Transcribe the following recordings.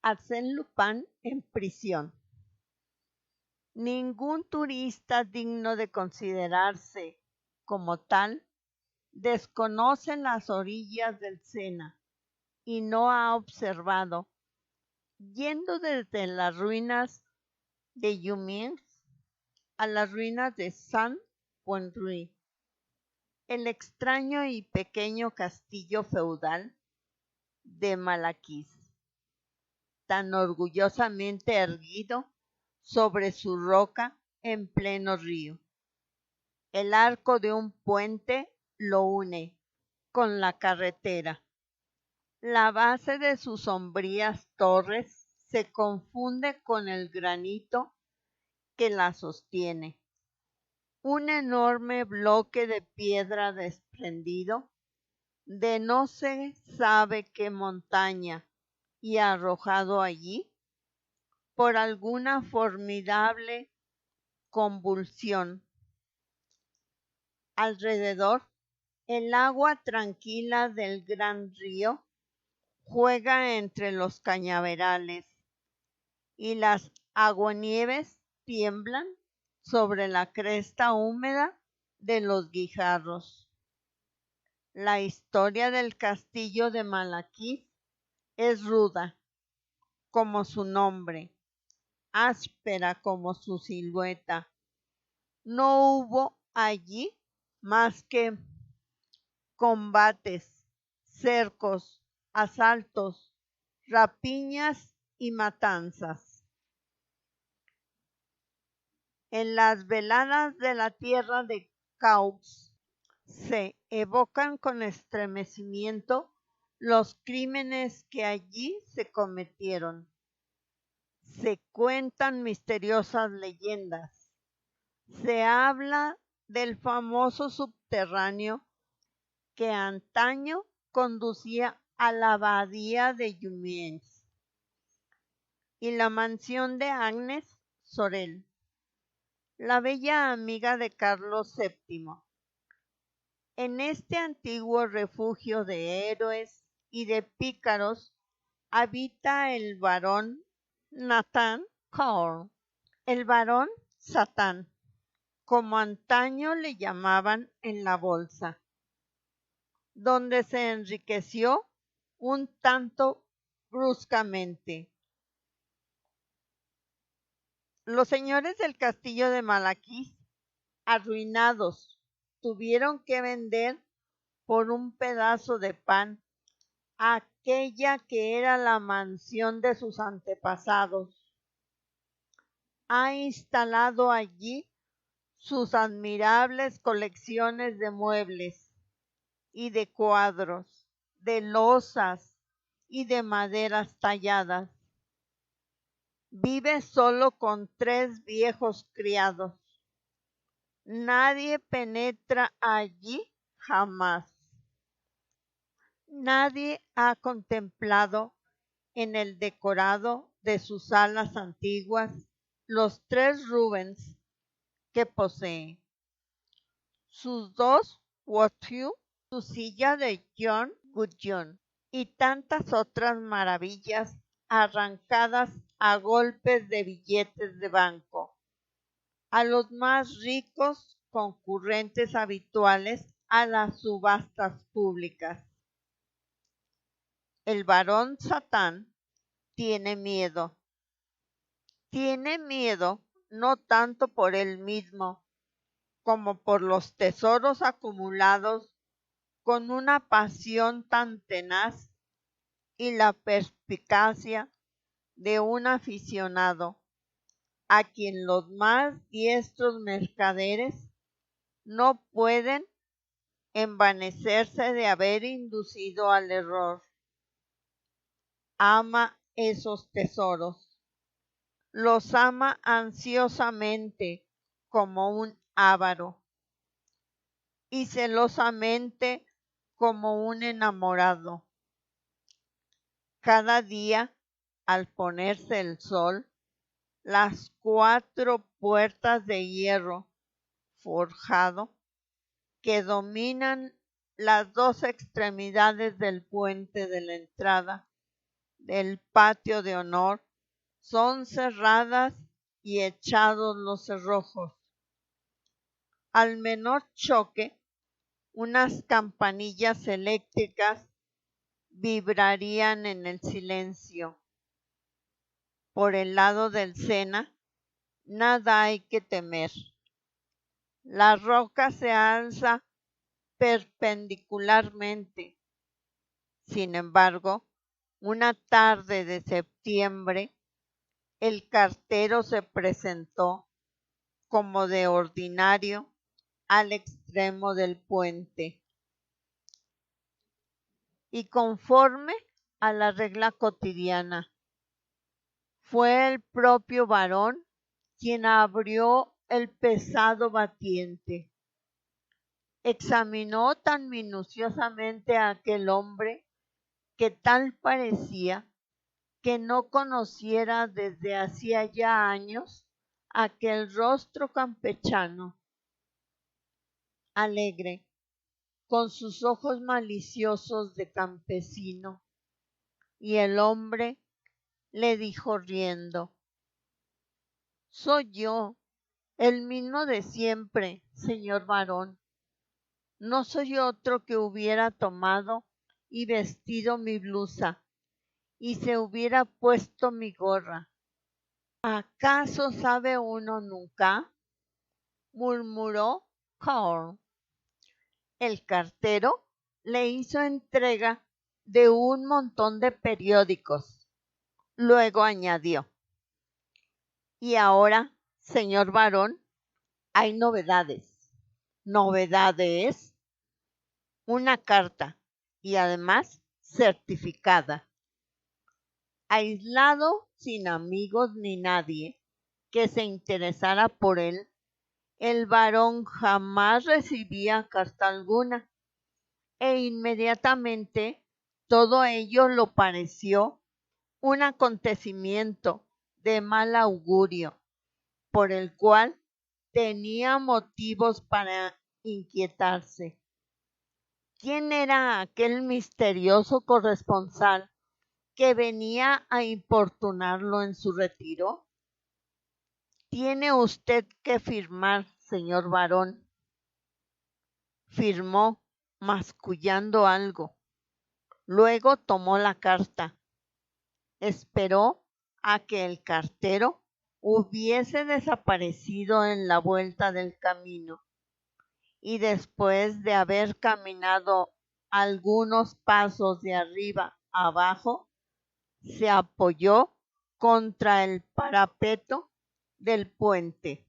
Arsène Lupin en prisión. Ningún turista digno de considerarse como tal desconoce las orillas del Sena y no ha observado, yendo desde las ruinas de Jumièges a las ruinas de Saint-Ponruy, el extraño y pequeño castillo feudal de Malaquis, tan orgullosamente erguido sobre su roca en pleno río. El arco de un puente lo une con la carretera. La base de sus sombrías torres se confunde con el granito que la sostiene. Un enorme bloque de piedra desprendido de no se sabe qué montaña y arrojado allí por alguna formidable convulsión. Alrededor, el agua tranquila del gran río juega entre los cañaverales y las aguanieves tiemblan sobre la cresta húmeda de los guijarros. La historia del castillo de Malaquis es ruda, como su nombre, áspera como su silueta. No hubo allí más que combates, cercos, asaltos, rapiñas y matanzas. En las veladas de la tierra de Caux se evocan con estremecimiento los crímenes que allí se cometieron. Se cuentan misteriosas leyendas. Se habla del famoso subterráneo que antaño conducía a la abadía de Jumièges y la mansión de Agnes Sorel, la bella amiga de Carlos VII. En este antiguo refugio de héroes y de pícaros habita el barón Nathan Cole, el barón Satán, como antaño le llamaban en la bolsa, donde se enriqueció un tanto bruscamente. Los señores del castillo de Malaquis, arruinados, tuvieron que vender por un pedazo de pan aquella que era la mansión de sus antepasados. Ha instalado allí sus admirables colecciones de muebles y de cuadros, de losas y de maderas talladas. Vive solo con 3 viejos criados. Nadie penetra allí jamás. Nadie ha contemplado en el decorado de sus salas antiguas los 3 Rubens que posee, sus 2 Watteau, su silla de John Gudgeon y tantas otras maravillas arrancadas a golpes de billetes de banco a los más ricos concurrentes habituales a las subastas públicas. El barón Satán tiene miedo. Tiene miedo no tanto por él mismo como por los tesoros acumulados con una pasión tan tenaz y la perspicacia de un aficionado a quien los más diestros mercaderes no pueden envanecerse de haber inducido al error. Ama esos tesoros, los ama ansiosamente como un avaro y celosamente como un enamorado. Cada día, al ponerse el sol, las 4 puertas de hierro forjado que dominan las 2 extremidades del puente de la entrada del patio de honor son cerradas y echados los cerrojos. Al menor choque, unas campanillas eléctricas vibrarían en el silencio. Por el lado del Sena, nada hay que temer. La roca se alza perpendicularmente. Sin embargo, una tarde de septiembre, el cartero se presentó, como de ordinario, al extremo del puente. Y conforme a la regla cotidiana, fue el propio varón quien abrió el pesado batiente. Examinó tan minuciosamente a aquel hombre que tal parecía que no conociera desde hacía ya años aquel rostro campechano, alegre, con sus ojos maliciosos de campesino, y el hombre le dijo riendo: «Soy yo, el mismo de siempre, señor varón. No soy otro que hubiera tomado y vestido mi blusa y se hubiera puesto mi gorra. ¿Acaso sabe uno nunca?», murmuró Carl. El cartero le hizo entrega de un montón de periódicos. Luego añadió: «Y ahora, señor varón, hay novedades». «¿Novedades?». «Una carta, y además certificada. Aislado, sin amigos ni nadie que se interesara por él, el varón jamás recibía carta alguna, e inmediatamente todo ello lo pareció un acontecimiento de mal augurio, por el cual tenía motivos para inquietarse. ¿Quién era aquel misterioso corresponsal que venía a importunarlo en su retiro? «Tiene usted que firmar, señor varón». Firmó, mascullando algo. Luego tomó la carta. Esperó a que el cartero hubiese desaparecido en la vuelta del camino, y después de haber caminado algunos pasos de arriba abajo, se apoyó contra el parapeto del puente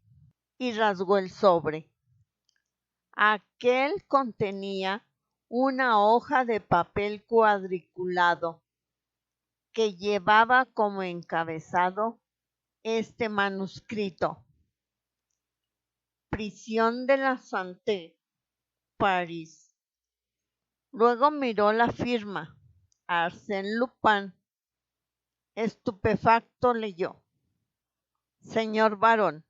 y rasgó el sobre. Aquel contenía una hoja de papel cuadriculado que llevaba como encabezado este manuscrito: «Prisión de la Santé, París». Luego miró la firma: «Arsène Lupin». Estupefacto leyó: «Señor varón,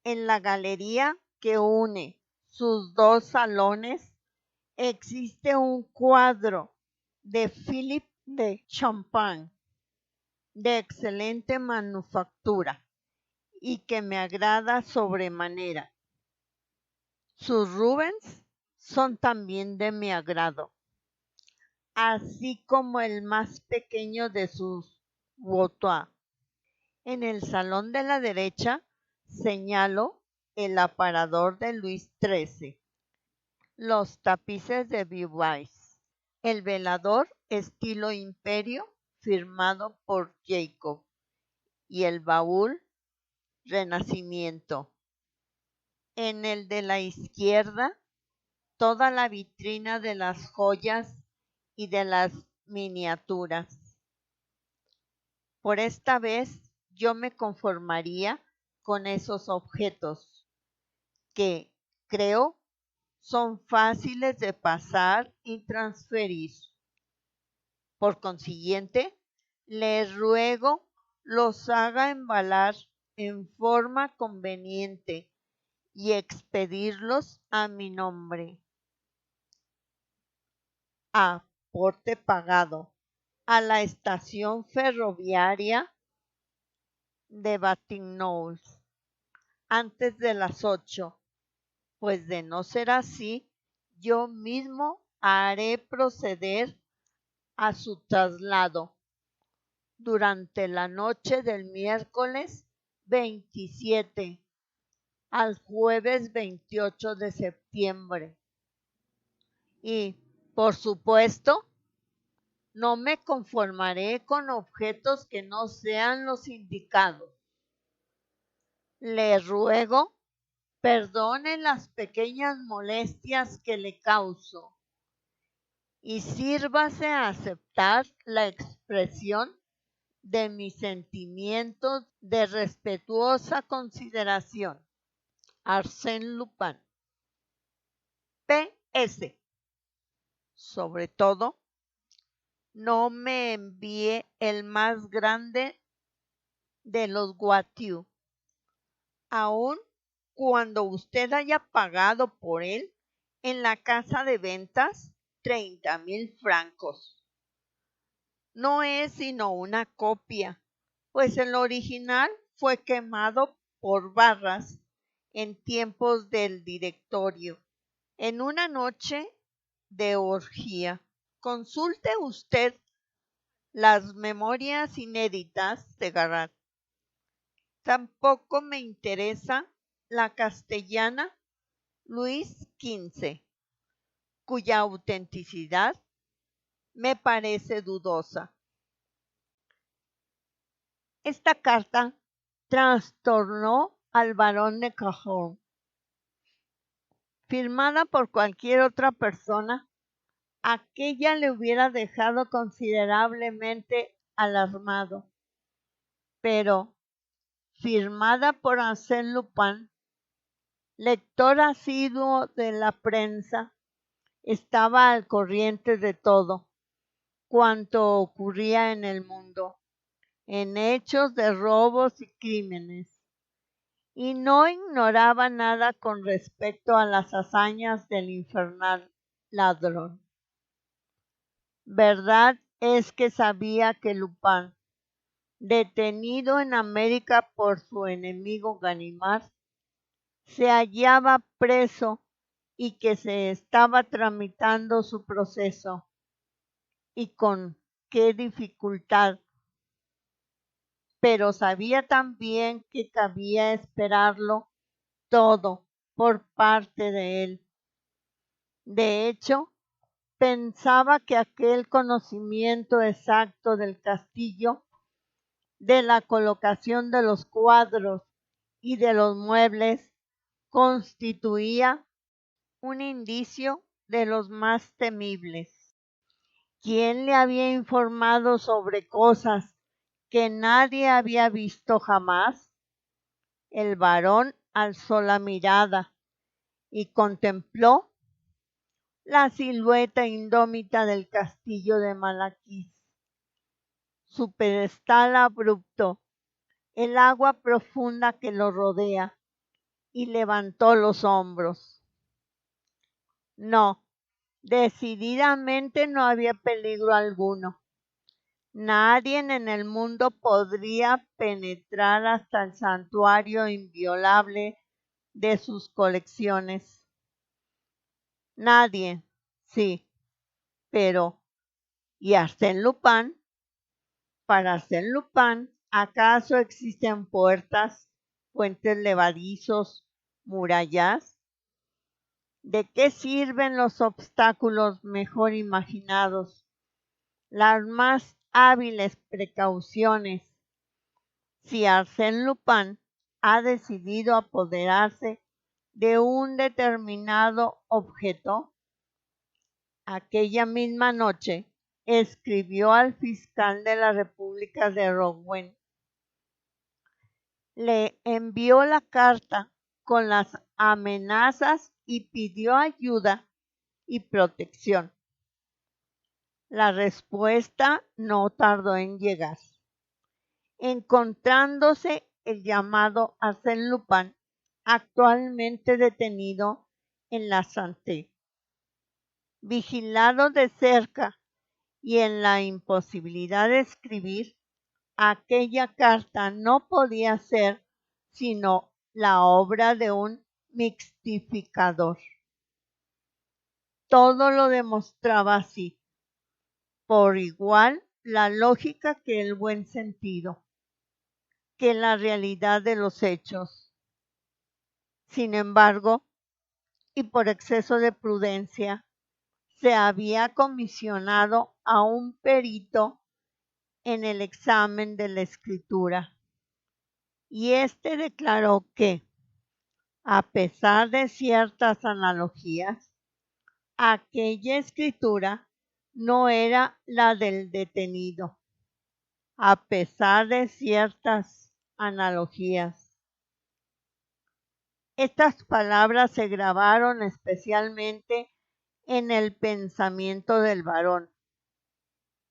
en la galería que une sus dos salones existe un cuadro de Philippe de Champagne de excelente manufactura y que me agrada sobremanera. Sus Rubens son también de mi agrado, así como el más pequeño de sus Watteau. En el salón de la derecha señalo el aparador de Luis XIII, los tapices de Beauvais, el velador estilo imperio firmado por Jacob y el baúl Renacimiento. En el de la izquierda, toda la vitrina de las joyas y de las miniaturas. Por esta vez yo me conformaría con esos objetos, que, creo, son fáciles de pasar y transferir. Por consiguiente, les ruego los haga embalar en forma conveniente y expedirlos a mi nombre. Aporte pagado. a la estación ferroviaria de Batignolles antes de las 8, pues de no ser así, yo mismo haré proceder a su traslado durante la noche del miércoles 27 al jueves 28 de septiembre. Y, por supuesto, no me conformaré con objetos que no sean los indicados. Le ruego perdone las pequeñas molestias que le causo y sírvase a aceptar la expresión de mis sentimientos de respetuosa consideración. Arsène Lupin. P.S. Sobre todo, no me envíe el más grande de los Guatiu, aun cuando usted haya pagado por él en la casa de ventas 30,000 francos. No es sino una copia, pues el original fue quemado por barras en tiempos del Directorio, en una noche de orgía. Consulte usted las memorias inéditas de Garat. Tampoco me interesa la castellana Luis XV, cuya autenticidad me parece dudosa. Esta carta trastornó al barón de Cahors. Firmada por cualquier otra persona, aquella le hubiera dejado considerablemente alarmado, pero firmada por Arsène Lupin, lector asiduo de la prensa, estaba al corriente de todo cuanto ocurría en el mundo, en hechos de robos y crímenes, y no ignoraba nada con respecto a las hazañas del infernal ladrón. Verdad es que sabía que Lupin, detenido en América por su enemigo Ganimard, se hallaba preso y que se estaba tramitando su proceso, y con qué dificultad. Pero sabía también que cabía esperarlo todo por parte de él. De hecho, pensaba que aquel conocimiento exacto del castillo, de la colocación de los cuadros y de los muebles, constituía un indicio de los más temibles. ¿Quién le había informado sobre cosas que nadie había visto jamás? El barón alzó la mirada y contempló la silueta indómita del castillo de Malaquís, su pedestal abrupto, el agua profunda que lo rodea, y levantó los hombros. No, decididamente no había peligro alguno. Nadie en el mundo podría penetrar hasta el santuario inviolable de sus colecciones. Nadie, sí, pero ¿y Arsène Lupin? Para Arsène Lupin, ¿acaso existen puertas, puentes levadizos, murallas? ¿De qué sirven los obstáculos mejor imaginados, las más hábiles precauciones, si Arsène Lupin ha decidido apoderarse de un determinado objeto? Aquella misma noche escribió al fiscal de la República de Rouen. Le envió la carta con las amenazas y pidió ayuda y protección. La respuesta no tardó en llegar. Encontrándose el llamado Arsène Lupin, actualmente detenido en la Santé, vigilado de cerca y en la imposibilidad de escribir, aquella carta no podía ser sino la obra de un mixtificador. Todo lo demostraba así, por igual la lógica que el buen sentido, que la realidad de los hechos. Sin embargo, y por exceso de prudencia, se había comisionado a un perito en el examen de la escritura, y éste declaró que, a pesar de ciertas analogías, aquella escritura no era la del detenido, a pesar de ciertas analogías. Estas palabras se grabaron especialmente en el pensamiento del varón,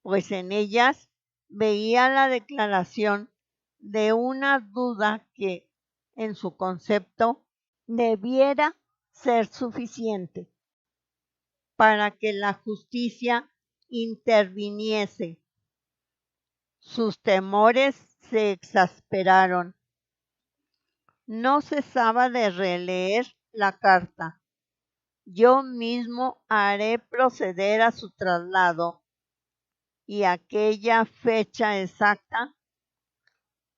pues en ellas veía la declaración de una duda que, en su concepto, debiera ser suficiente para que la justicia interviniese. Sus temores se exasperaron. No cesaba de releer la carta. Yo mismo haré proceder a su traslado, y aquella fecha exacta,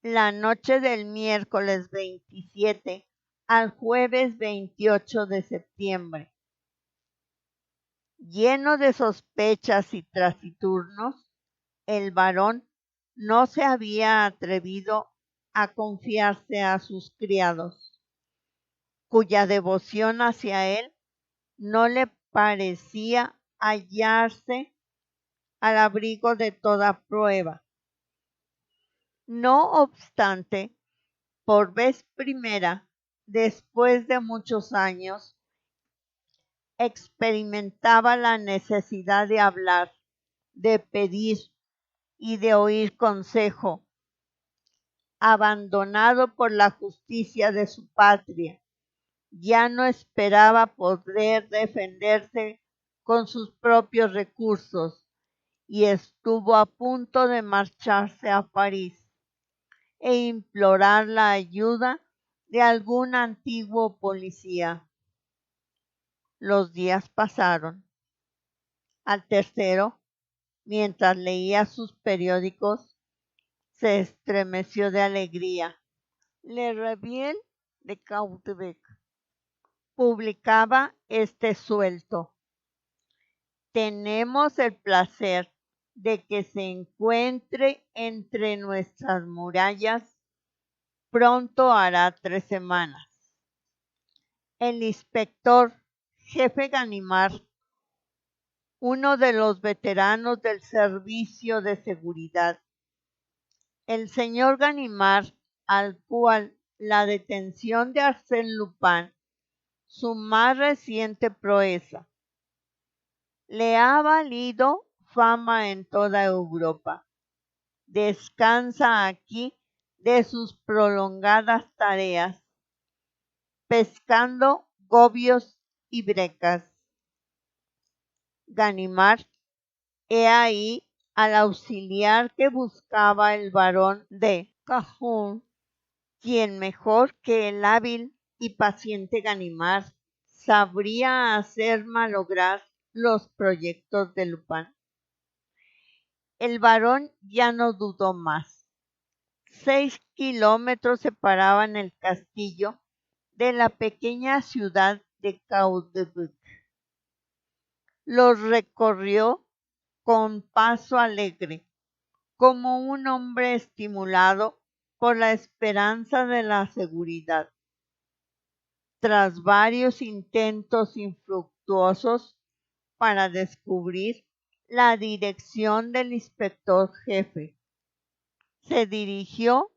la noche del miércoles 27 al jueves 28 de septiembre. Lleno de sospechas y taciturnos, el varón no se había atrevido a confiarse a sus criados, cuya devoción hacia él no le parecía hallarse al abrigo de toda prueba. No obstante, por vez primera, después de muchos años, experimentaba la necesidad de hablar, de pedir y de oír consejo, abandonado por la justicia de su patria. Ya no esperaba poder defenderse con sus propios recursos y estuvo a punto de marcharse a París e implorar la ayuda de algún antiguo policía. Los días pasaron. Al tercero, mientras leía sus periódicos, se estremeció de alegría. Le Réveil de Caudebec publicaba este suelto: tenemos el placer de que se encuentre entre nuestras murallas, pronto hará 3 semanas. El inspector jefe Ganimard, uno de los veteranos del servicio de seguridad, el señor Ganimard, al cual la detención de Arsène Lupin, su más reciente proeza, le ha valido fama en toda Europa. Descansa aquí de sus prolongadas tareas, pescando gobios y brecas. Ganimard, he ahí al auxiliar que buscaba el barón de Cahun, quien mejor que el hábil y paciente Ganimard sabría hacer malograr los proyectos de Lupin. El barón ya no dudó más. 6 kilómetros separaban el castillo de la pequeña ciudad de Caudebec. Los recorrió con paso alegre, como un hombre estimulado por la esperanza de la seguridad. Tras varios intentos infructuosos para descubrir la dirección del inspector jefe, se dirigió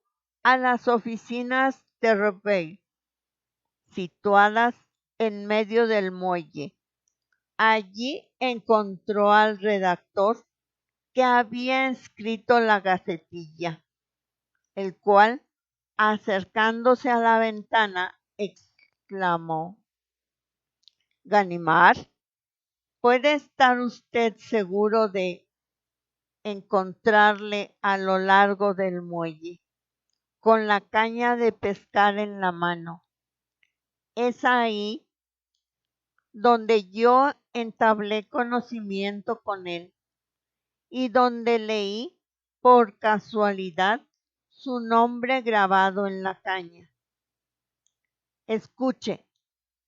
a las oficinas de Réveil, situadas en medio del muelle. Allí encontró al redactor que había escrito la gacetilla, el cual, acercándose a la ventana, exclamó: Ganimard, ¿puede estar usted seguro de encontrarle a lo largo del muelle, con la caña de pescar en la mano. Es ahí donde yo entablé conocimiento con él y donde leí por casualidad su nombre grabado en la caña. Escuche,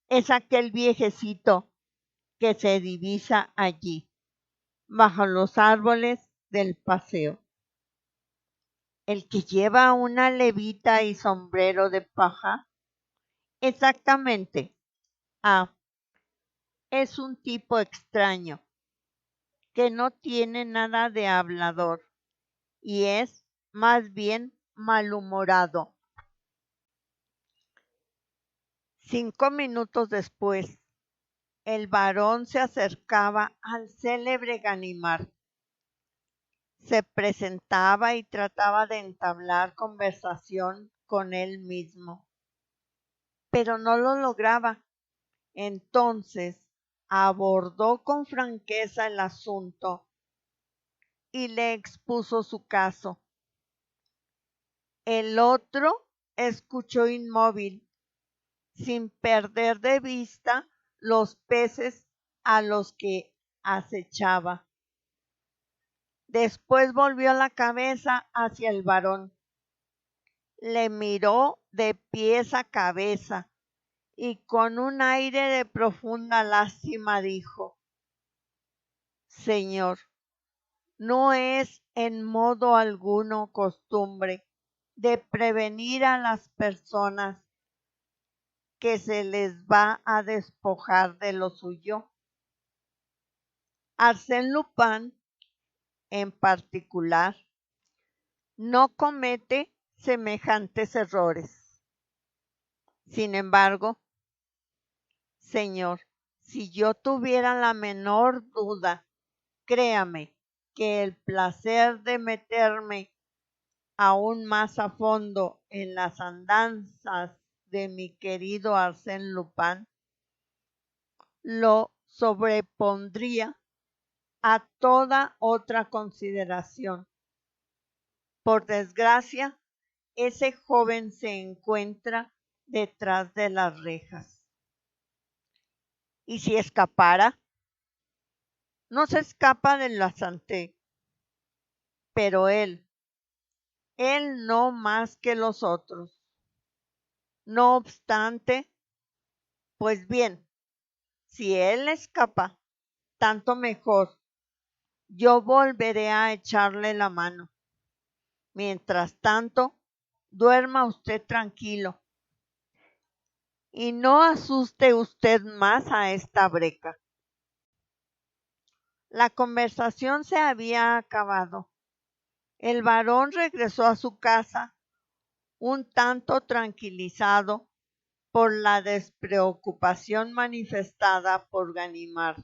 es aquel viejecito que se divisa allí, bajo los árboles del paseo. El que lleva una levita y sombrero de paja. Exactamente. Ah, es un tipo extraño, que no tiene nada de hablador y es más bien malhumorado. 5 minutos después, el varón se acercaba al célebre Ganimard. Se presentaba y trataba de entablar conversación con él mismo, pero no lo lograba. Entonces abordó con franqueza el asunto y le expuso su caso. El otro escuchó inmóvil, sin perder de vista los peces a los que acechaba. Después volvió la cabeza hacia el varón, le miró de pies a cabeza y con un aire de profunda lástima dijo: Señor, no es en modo alguno costumbre de prevenir a las personas que se les va a despojar de lo suyo. Arsène Lupin, en particular, no comete semejantes errores. Sin embargo, señor, si yo tuviera la menor duda, créame que el placer de meterme aún más a fondo en las andanzas de mi querido Arsène Lupin lo sobrepondría a toda otra consideración. Por desgracia, ese joven se encuentra detrás de las rejas. ¿Y si escapara? No se escapa de la Santé, pero él no más que los otros. No obstante, pues bien, si él escapa, tanto mejor. Yo volveré a echarle la mano. Mientras tanto, duerma usted tranquilo y no asuste usted más a esta breca. La conversación se había acabado. El varón regresó a su casa un tanto tranquilizado por la despreocupación manifestada por Ganimard.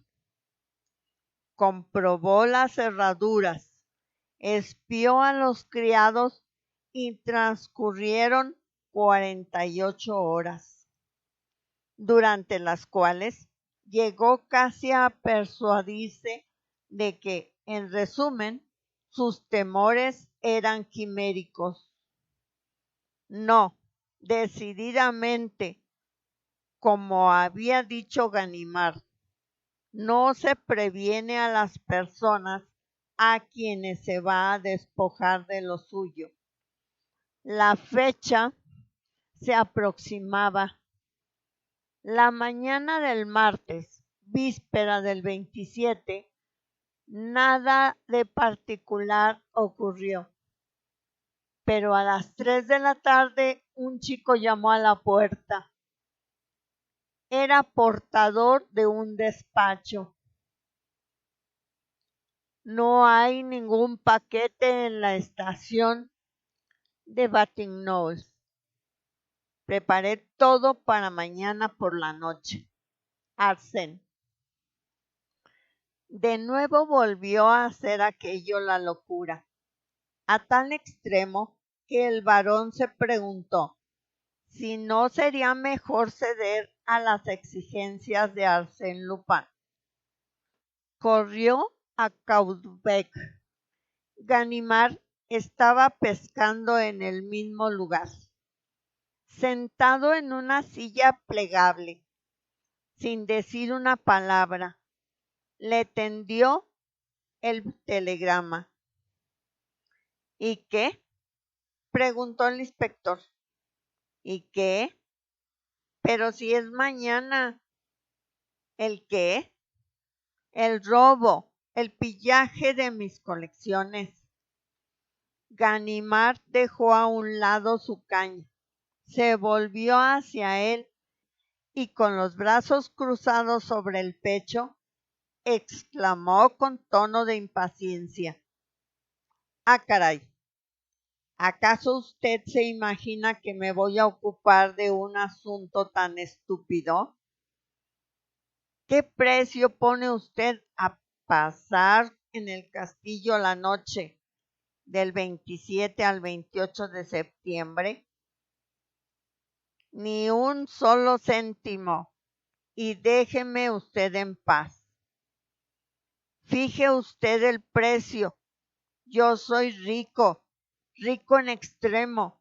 Comprobó las cerraduras, espió a los criados y transcurrieron 48 horas, durante las cuales llegó casi a persuadirse de que, en resumen, sus temores eran quiméricos. No, decididamente, como había dicho Ganimard, no se previene a las personas a quienes se va a despojar de lo suyo. La fecha se aproximaba. La mañana del martes, víspera del 27, nada de particular ocurrió. Pero a las 3 de la tarde un chico llamó a la puerta. Era portador de un despacho. No hay ningún paquete en la estación de Batignolles. Preparé todo para mañana por la noche. Arsène. De nuevo volvió a hacer aquello la locura, a tal extremo que el varón se preguntó si no sería mejor ceder a las exigencias de Arsène Lupin. Corrió a Caudebec Ganimard estaba pescando en el mismo lugar, sentado en una silla plegable, sin decir una palabra. Le tendió el telegrama. ¿Y qué? Preguntó el inspector. ¿Y qué? Pero si es mañana. ¿El qué? El robo, el pillaje de mis colecciones. Ganimard dejó a un lado su caña, se volvió hacia él y con los brazos cruzados sobre el pecho, exclamó con tono de impaciencia: ¡Ah, caray! ¿Acaso usted se imagina que me voy a ocupar de un asunto tan estúpido? ¿Qué precio pone usted a pasar en el castillo la noche del 27 al 28 de septiembre? Ni un solo céntimo, y déjeme usted en paz. Fije usted el precio. Yo soy rico, rico en extremo.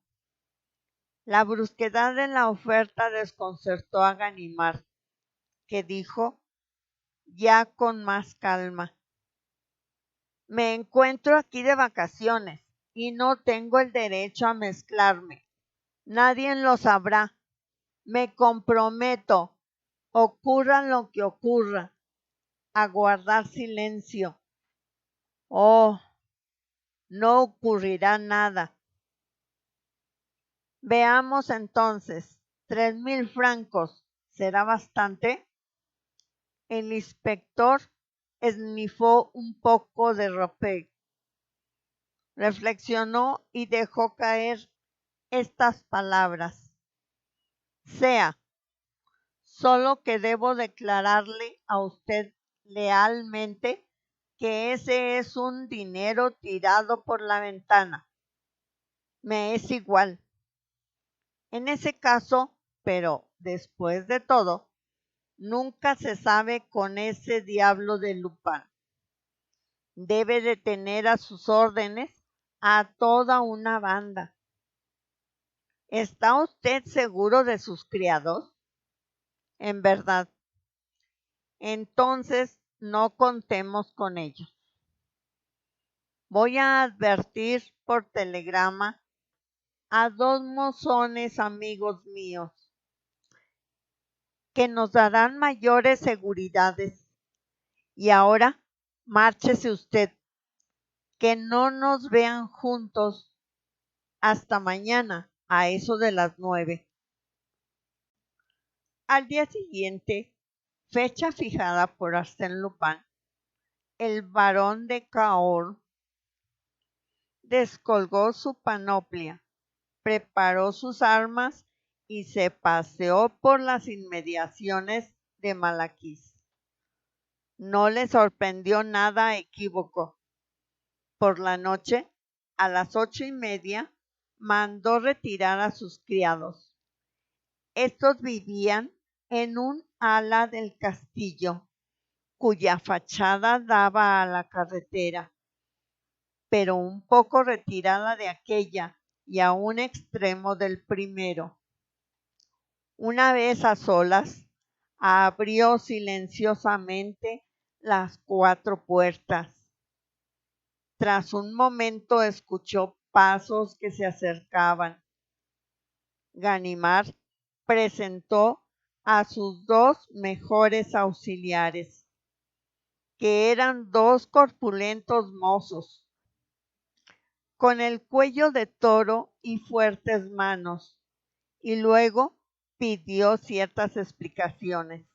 La brusquedad de la oferta desconcertó a Ganimard, que dijo, ya con más calma: me encuentro aquí de vacaciones y no tengo el derecho a mezclarme. Nadie lo sabrá. Me comprometo, ocurra lo que ocurra, a guardar silencio. Oh, no ocurrirá nada. Veamos entonces, 3,000 francos, ¿será bastante? El inspector esnifó un poco de rope, reflexionó y dejó caer estas palabras: sea, solo que debo declararle a usted lealmente que ese es un dinero tirado por la ventana. Me es igual. En ese caso, pero después de todo, nunca se sabe con ese diablo de Lupin. Debe de tener a sus órdenes a toda una banda. ¿Está usted seguro de sus criados? En verdad. Entonces no contemos con ellos. Voy a advertir por telegrama a 2 mozones amigos míos que nos darán mayores seguridades. Y ahora, márchese usted, que no nos vean juntos hasta mañana a eso de las 9. Al día siguiente, fecha fijada por Arsène Lupin, el barón de Cahors descolgó su panoplia, preparó sus armas y se paseó por las inmediaciones de Malaquis. No le sorprendió nada equívoco. Por la noche, a las 8:30, mandó retirar a sus criados. Estos vivían en un ala del castillo, cuya fachada daba a la carretera, pero un poco retirada de aquella y a un extremo del primero. Una vez a solas, abrió silenciosamente las 4 puertas. Tras un momento escuchó pasos que se acercaban. Ganimard presentó a sus 2 mejores auxiliares, que eran 2 corpulentos mozos, con el cuello de toro y fuertes manos, y luego pidió ciertas explicaciones.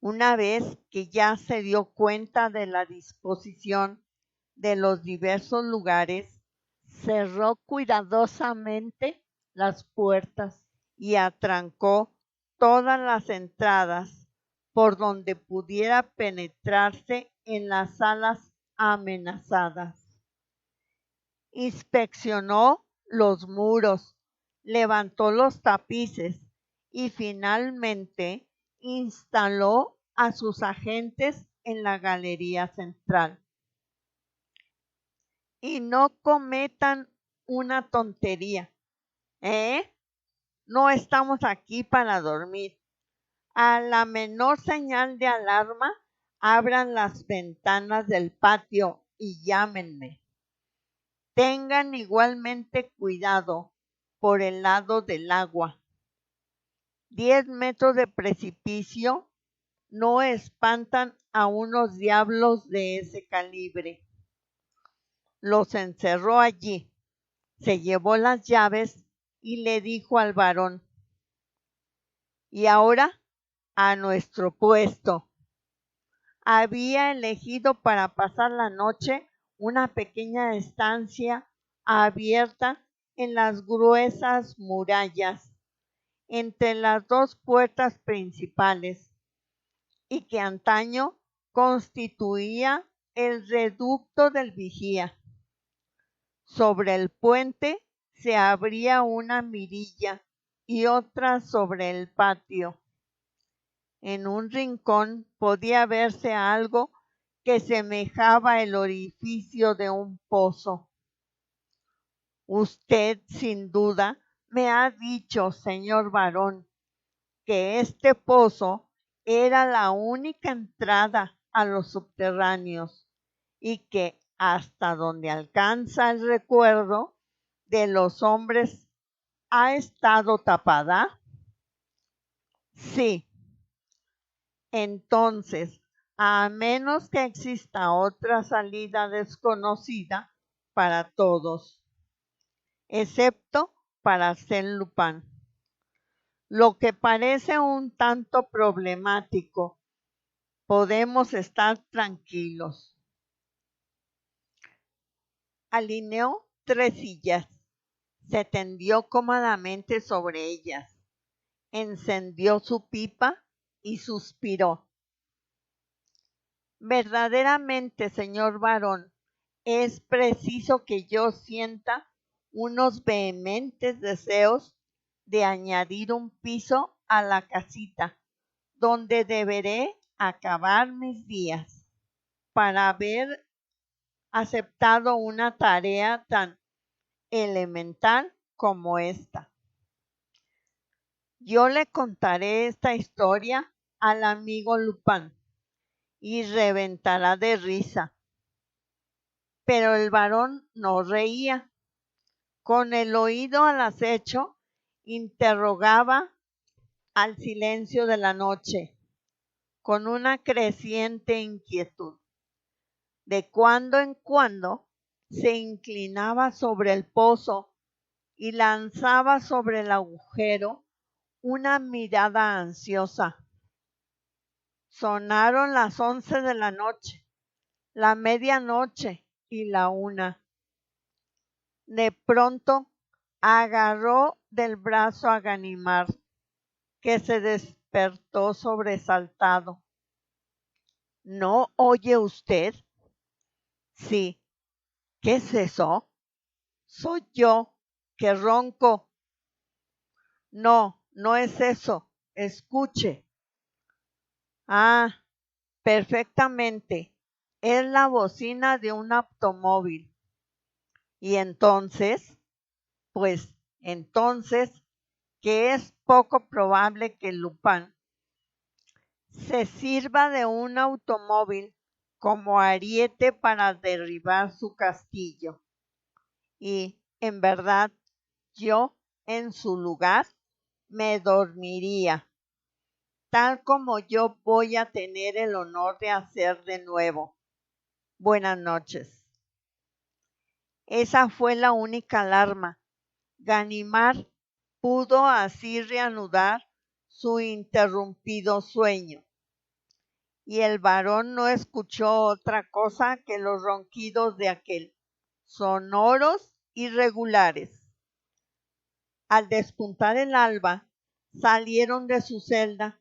Una vez que ya se dio cuenta de la disposición de los diversos lugares, cerró cuidadosamente las puertas y atrancó todas las entradas por donde pudiera penetrarse en las salas amenazadas. Inspeccionó los muros, levantó los tapices y finalmente instaló a sus agentes en la galería central. y no cometan una tontería, ¿eh? No estamos aquí para dormir. A la menor señal de alarma, abran las ventanas del patio y llámenme. Tengan igualmente cuidado por el lado del agua. 10 metros de precipicio no espantan a unos diablos de ese calibre. Los encerró allí, se llevó las llaves y le dijo al varón: y ahora a nuestro puesto. Había elegido para pasar la noche una pequeña estancia abierta en las gruesas murallas entre las dos puertas principales y que antaño constituía el reducto del vigía. Sobre el puente se abría una mirilla y otra sobre el patio. En un rincón podía verse algo que semejaba el orificio de un pozo. Usted, sin duda, me ha dicho, señor varón, que este pozo era la única entrada a los subterráneos y que, hasta donde alcanza el recuerdo de los hombres, ha estado tapada. Sí. Entonces, a menos que exista otra salida desconocida para todos, excepto para Saint Lupin. Lo que parece un tanto problemático, podemos estar tranquilos. Alineó 3 sillas, se tendió cómodamente sobre ellas, encendió su pipa y suspiró. Verdaderamente, señor varón, es preciso que yo sienta unos vehementes deseos de añadir un piso a la casita, donde deberé acabar mis días, para haber aceptado una tarea tan elemental como esta. Yo le contaré esta historia al amigo Lupin y reventará de risa. Pero el varón no reía. Con el oído al acecho, interrogaba al silencio de la noche, con una creciente inquietud. De cuando en cuando se inclinaba sobre el pozo y lanzaba sobre el agujero una mirada ansiosa. Sonaron las 11 de la noche, la medianoche y la 1. De pronto agarró del brazo a Ganimard, que se despertó sobresaltado. ¿No oye usted? Sí. ¿Qué es eso? Soy yo, que ronco. No, no es eso. Escuche. Ah, perfectamente. Es la bocina de un automóvil. Y entonces, pues entonces, que es poco probable que Lupin se sirva de un automóvil como ariete para derribar su castillo. Y, en verdad, yo, en su lugar, me dormiría, tal como yo voy a tener el honor de hacer de nuevo. Buenas noches. Esa fue la única alarma. Ganimard pudo así reanudar su interrumpido sueño, y el varón no escuchó otra cosa que los ronquidos de aquel, sonoros y regulares. Al despuntar el alba, salieron de su celda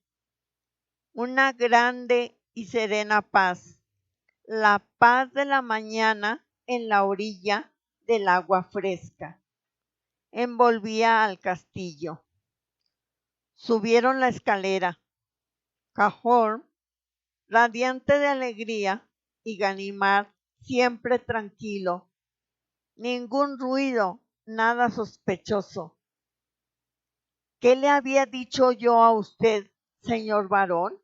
una grande y serena paz, la paz de la mañana en la orilla del agua fresca. Envolvía al castillo. Subieron la escalera. Cahorn, radiante de alegría, y Ganimard, siempre tranquilo, ningún ruido, nada sospechoso. ¿Qué le había dicho yo a usted, señor varón?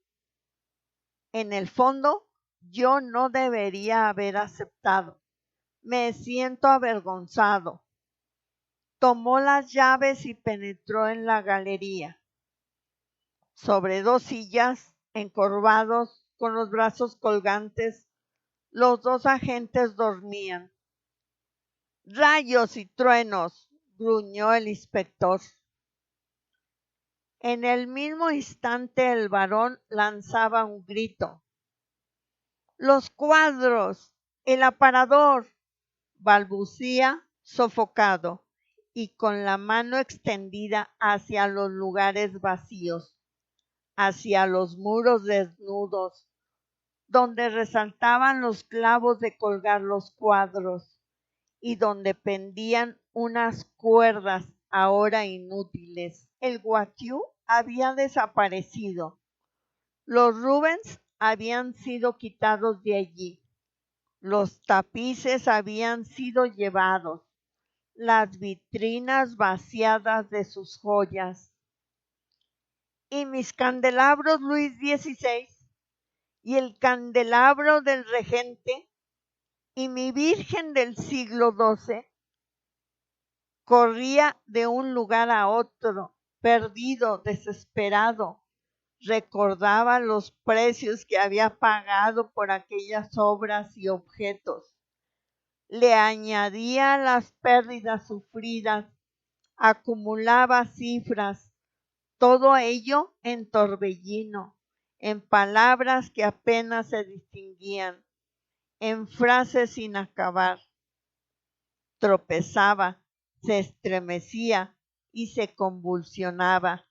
En el fondo, yo no debería haber aceptado. Me siento avergonzado. Tomó las llaves y penetró en la galería. Sobre dos sillas, encorvados, con los brazos colgantes, los dos agentes dormían. ¡Rayos y truenos! Gruñó el inspector. En el mismo instante el varón lanzaba un grito. ¡Los cuadros! ¡El aparador! Balbucía sofocado y con la mano extendida hacia los lugares vacíos, hacia los muros desnudos, donde resaltaban los clavos de colgar los cuadros y donde pendían unas cuerdas ahora inútiles. El guatiú había desaparecido. Los Rubens habían sido quitados de allí. Los tapices habían sido llevados, las vitrinas vaciadas de sus joyas. Y mis candelabros Luis XVI y el candelabro del regente y mi Virgen del siglo XII corría de un lugar a otro, perdido, desesperado. Recordaba los precios que había pagado por aquellas obras y objetos. Le añadía las pérdidas sufridas, acumulaba cifras, todo ello en torbellino, en palabras que apenas se distinguían, en frases sin acabar. Tropezaba, se estremecía y se convulsionaba,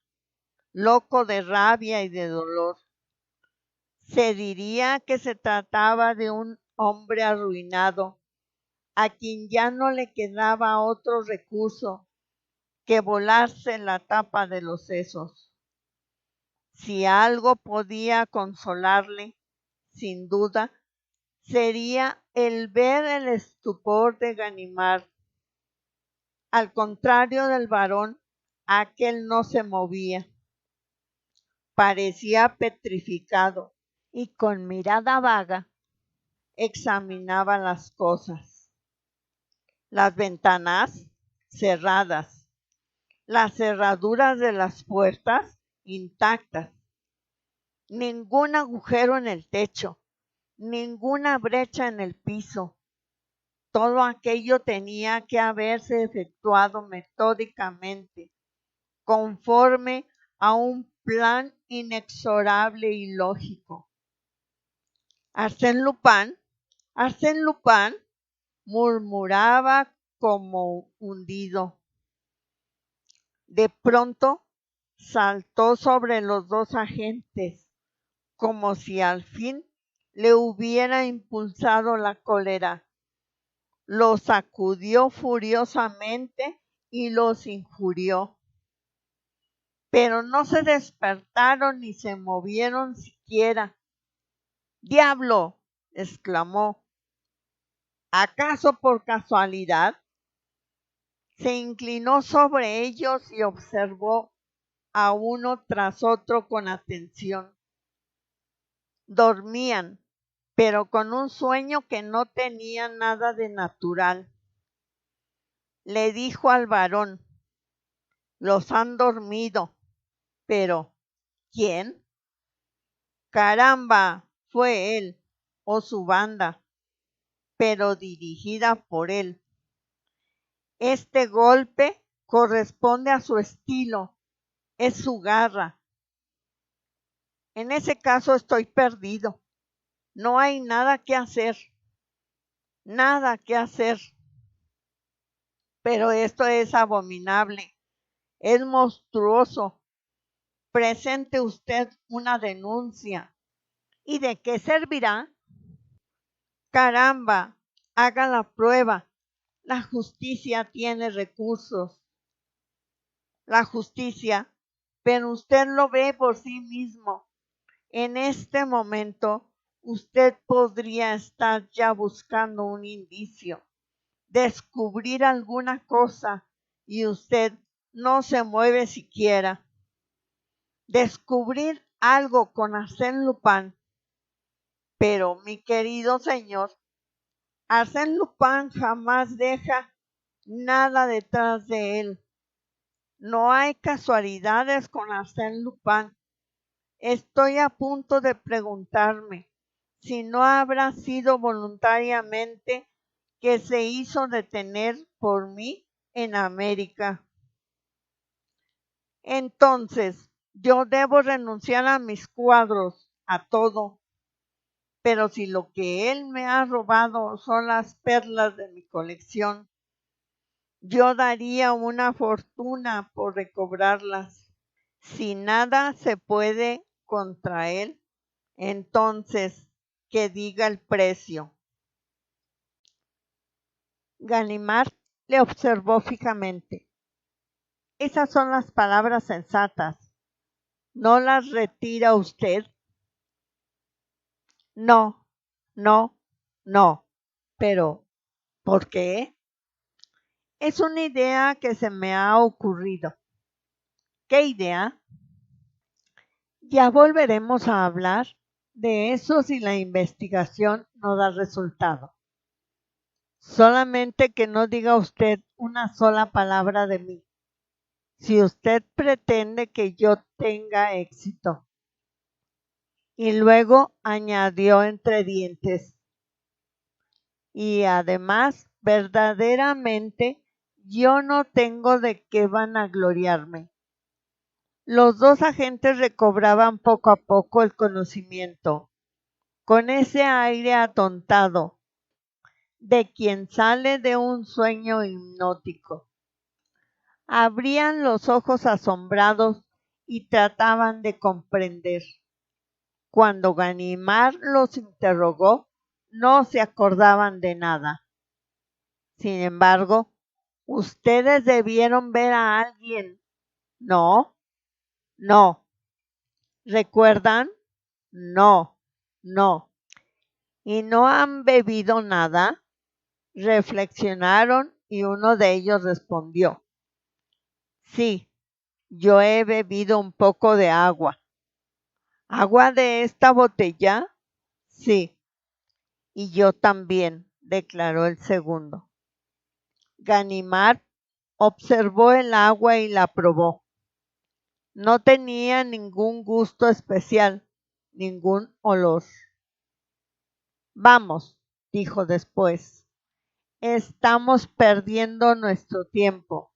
loco de rabia y de dolor. Se diría que se trataba de un hombre arruinado, a quien ya no le quedaba otro recurso que volarse la tapa de los sesos. Si algo podía consolarle, sin duda, sería el ver el estupor de Ganimard. Al contrario del varón, aquel no se movía. Parecía petrificado y con mirada vaga examinaba las cosas. Las ventanas cerradas, las cerraduras de las puertas intactas, ningún agujero en el techo, ninguna brecha en el piso. Todo aquello tenía que haberse efectuado metódicamente, conforme a un plan inexorable y lógico. Arsène Lupin, murmuraba como hundido. De pronto saltó sobre los dos agentes, como si al fin le hubiera impulsado la cólera. Los sacudió furiosamente y los injurió. Pero no se despertaron ni se movieron siquiera. ¡Diablo! Exclamó. ¿Acaso por casualidad? Se inclinó sobre ellos y observó a uno tras otro con atención. Dormían, pero con un sueño que no tenía nada de natural. Le dijo al varón: los han dormido, pero ¿quién? Caramba, fue él o su banda, pero dirigida por él. Este golpe corresponde a su estilo, es su garra. En ese caso estoy perdido. No hay nada que hacer, nada que hacer. Pero esto es abominable, es monstruoso. Presente usted una denuncia. ¿Y de qué servirá? Caramba, haga la prueba. La justicia tiene recursos. La justicia, pero usted lo ve por sí mismo. En este momento, usted podría estar ya buscando un indicio descubrir alguna cosa y usted no se mueve siquiera. Descubrir algo con Arsène Lupin. Pero, mi querido señor, Arsène Lupin jamás deja nada detrás de él. No hay casualidades con Arsène Lupin. Estoy a punto de preguntarme si no habrá sido voluntariamente que se hizo detener por mí en América. Entonces, yo debo renunciar a mis cuadros, a todo. Pero si lo que él me ha robado son las perlas de mi colección, yo daría una fortuna por recobrarlas. Si nada se puede contra él, entonces que diga el precio. Ganimard le observó fijamente. Esas son las palabras sensatas. ¿No las retira usted? No, no, no. Pero, ¿por qué? Es una idea que se me ha ocurrido. ¿Qué idea? Ya volveremos a hablar de eso si la investigación no da resultado. Solamente que no diga usted una sola palabra de mí, si usted pretende que yo tenga éxito. Y luego añadió entre dientes. Y además, verdaderamente, yo no tengo de qué vanagloriarme. Los dos agentes recobraban poco a poco el conocimiento, con ese aire atontado de quien sale de un sueño hipnótico. Abrían los ojos asombrados y trataban de comprender. Cuando Ganimard los interrogó, no se acordaban de nada. Sin embargo, ustedes debieron ver a alguien. No, no. ¿Recuerdan? No, no. ¿Y no han bebido nada? Reflexionaron y uno de ellos respondió. Sí, yo he bebido un poco de agua. ¿Agua de esta botella? Sí, y yo también, declaró el segundo. Ganimard observó el agua y la probó. No tenía ningún gusto especial, ningún olor. Vamos, dijo después, estamos perdiendo nuestro tiempo.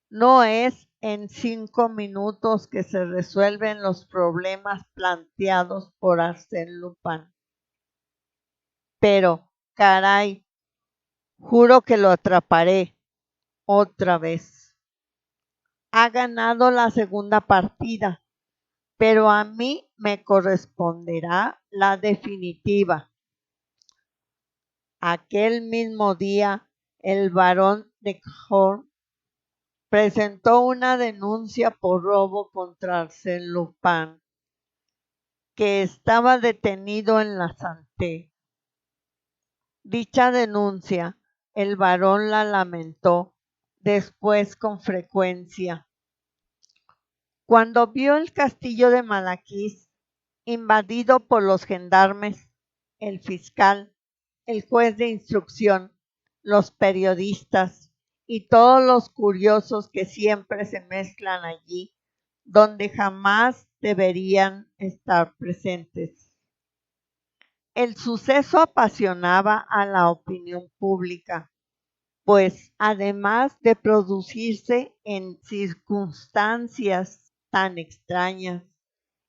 No es en 5 minutos que se resuelven los problemas planteados por Arsène Lupin. Pero, caray, juro que lo atraparé otra vez. Ha ganado la segunda partida, pero a mí me corresponderá la definitiva. Aquel mismo día, el barón de Cahors presentó una denuncia por robo contra Arsène Lupin, que estaba detenido en la Santé. Dicha denuncia, el barón la lamentó después con frecuencia. Cuando vio el castillo de Malaquis invadido por los gendarmes, el fiscal, el juez de instrucción, los periodistas y todos los curiosos que siempre se mezclan allí, donde jamás deberían estar presentes. El suceso apasionaba a la opinión pública, pues además de producirse en circunstancias tan extrañas,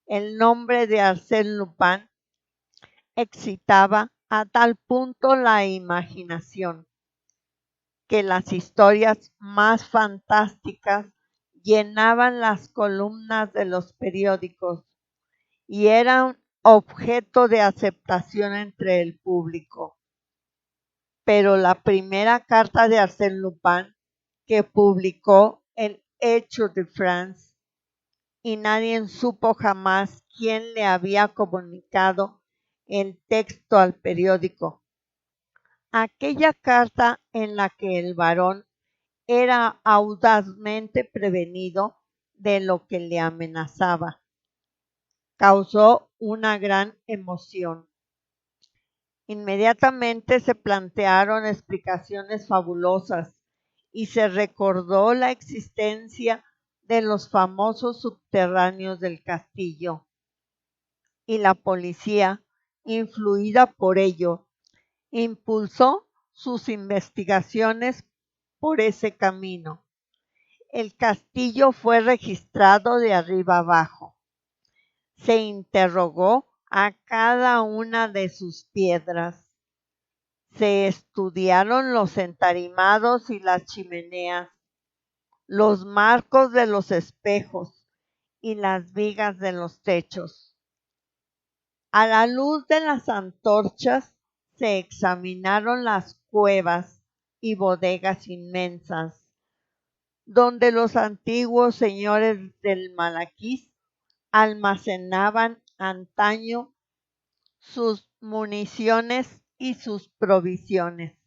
el nombre de Arsène Lupin excitaba a tal punto la imaginación que las historias más fantásticas llenaban las columnas de los periódicos y eran objeto de aceptación entre el público. Pero la primera carta de Arsène Lupin que publicó el Echo de France y nadie supo jamás quién le había comunicado el texto al periódico. aquella carta en la que el varón era audazmente prevenido de lo que le amenazaba. Causó una gran emoción. Inmediatamente se plantearon explicaciones fabulosas y se recordó la existencia de los famosos subterráneos del castillo, y la policía, influida por ello, impulsó sus investigaciones por ese camino. El castillo fue registrado de arriba abajo. Se interrogó a cada una de sus piedras. Se estudiaron los entarimados y las chimeneas, los marcos de los espejos y las vigas de los techos. A la luz de las antorchas se examinaron las cuevas y bodegas inmensas, donde los antiguos señores del Malaquís almacenaban antaño sus municiones y sus provisiones.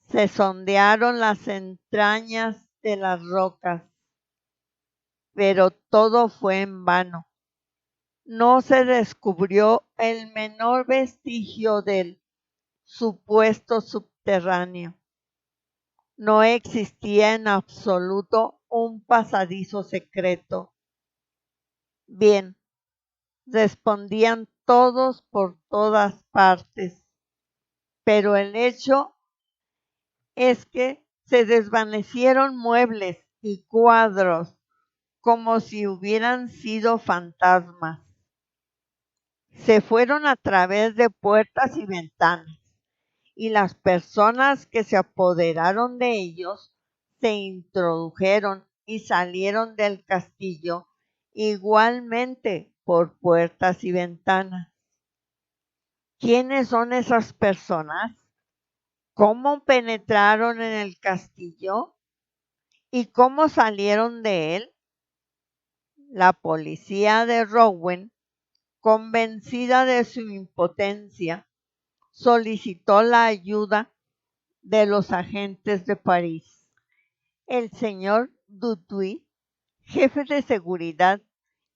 Se sondearon las entrañas de las rocas, pero todo fue en vano. No se descubrió el menor vestigio del supuesto subterráneo. No existía en absoluto un pasadizo secreto. Bien, respondían todos por todas partes, pero el hecho es que se desvanecieron muebles y cuadros como si hubieran sido fantasmas. Se fueron a través de puertas y ventanas, y las personas que se apoderaron de ellos se introdujeron y salieron del castillo igualmente por puertas y ventanas. ¿Quiénes son esas personas? ¿Cómo penetraron en el castillo? ¿Y cómo salieron de él? La policía de Rouen, convencida de su impotencia, solicitó la ayuda de los agentes de París. El señor Dutuy, jefe de seguridad,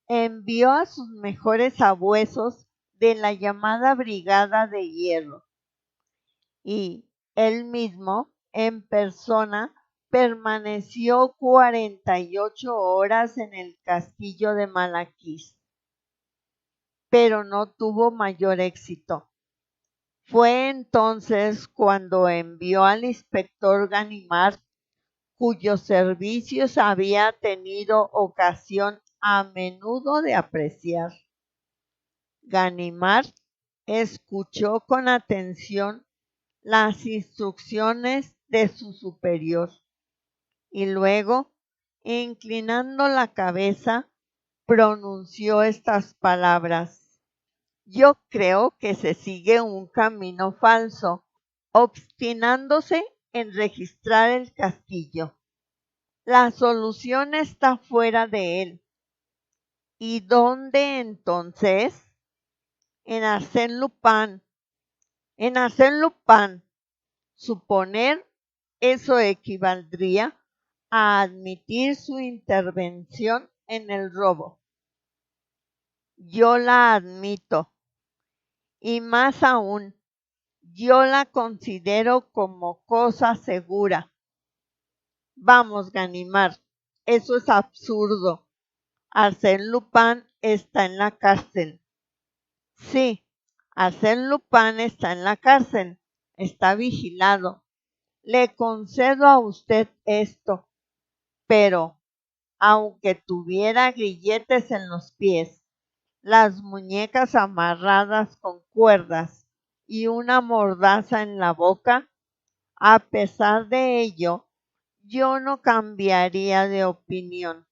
envió a sus mejores sabuesos de la llamada Brigada de Hierro, y él mismo, en persona, permaneció 48 horas en el castillo de Malaquís, pero no tuvo mayor éxito. Fue entonces cuando envió al inspector Ganimard, cuyos servicios había tenido ocasión a menudo de apreciar. Ganimard escuchó con atención las instrucciones de su superior y luego, inclinando la cabeza, pronunció estas palabras: yo creo que se sigue un camino falso, obstinándose en registrar el castillo. La solución está fuera de él. ¿Y dónde entonces? En Arsène Lupin. En Arsène Lupin. Suponer eso equivaldría a admitir su intervención en el robo. Yo la admito. Y más aún, yo la considero como cosa segura. Vamos, Ganimard, eso es absurdo. Arsène Lupin está en la cárcel. Sí, Arsène Lupin está en la cárcel. Está vigilado. Le concedo a usted esto, pero aunque tuviera grilletes en los pies, las muñecas amarradas con cuerdas y una mordaza en la boca, a pesar de ello, yo no cambiaría de opinión.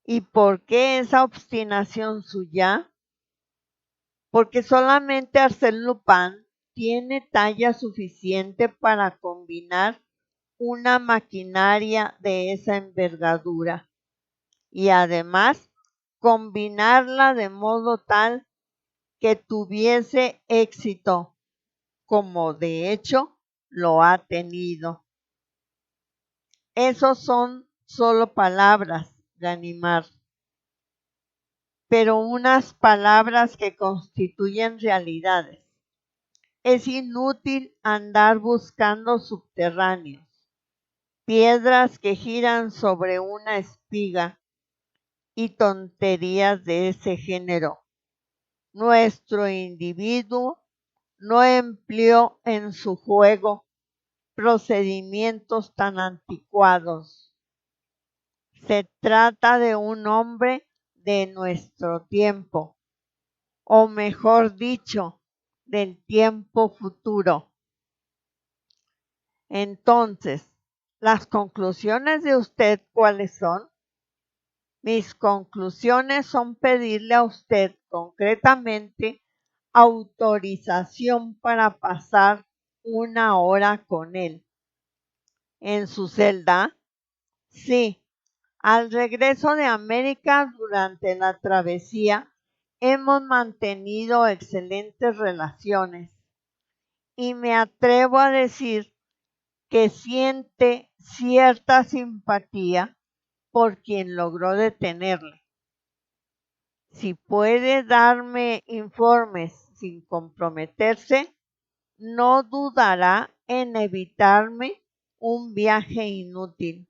¿Y por qué esa obstinación suya? Porque solamente Arsène Lupin tiene talla suficiente para combinar una maquinaria de esa envergadura y además combinarla de modo tal que tuviese éxito. como de hecho lo ha tenido. Esos son solo palabras, Ganimard, pero unas palabras que constituyen realidades. Es inútil andar buscando subterráneos, piedras que giran sobre una espiga y tonterías de ese género. Nuestro individuo no empleó en su juego procedimientos tan anticuados. Se trata de un hombre de nuestro tiempo, o mejor dicho, del tiempo futuro. Entonces, ¿las conclusiones de usted cuáles son? Mis conclusiones son pedirle a usted concretamente autorización para pasar una hora con él. ¿En su celda? Sí. Al regreso de América durante la travesía hemos mantenido excelentes relaciones y me atrevo a decir que siente cierta simpatía por quien logró detenerle. Si puede darme informes sin comprometerse, no dudará en evitarme un viaje inútil.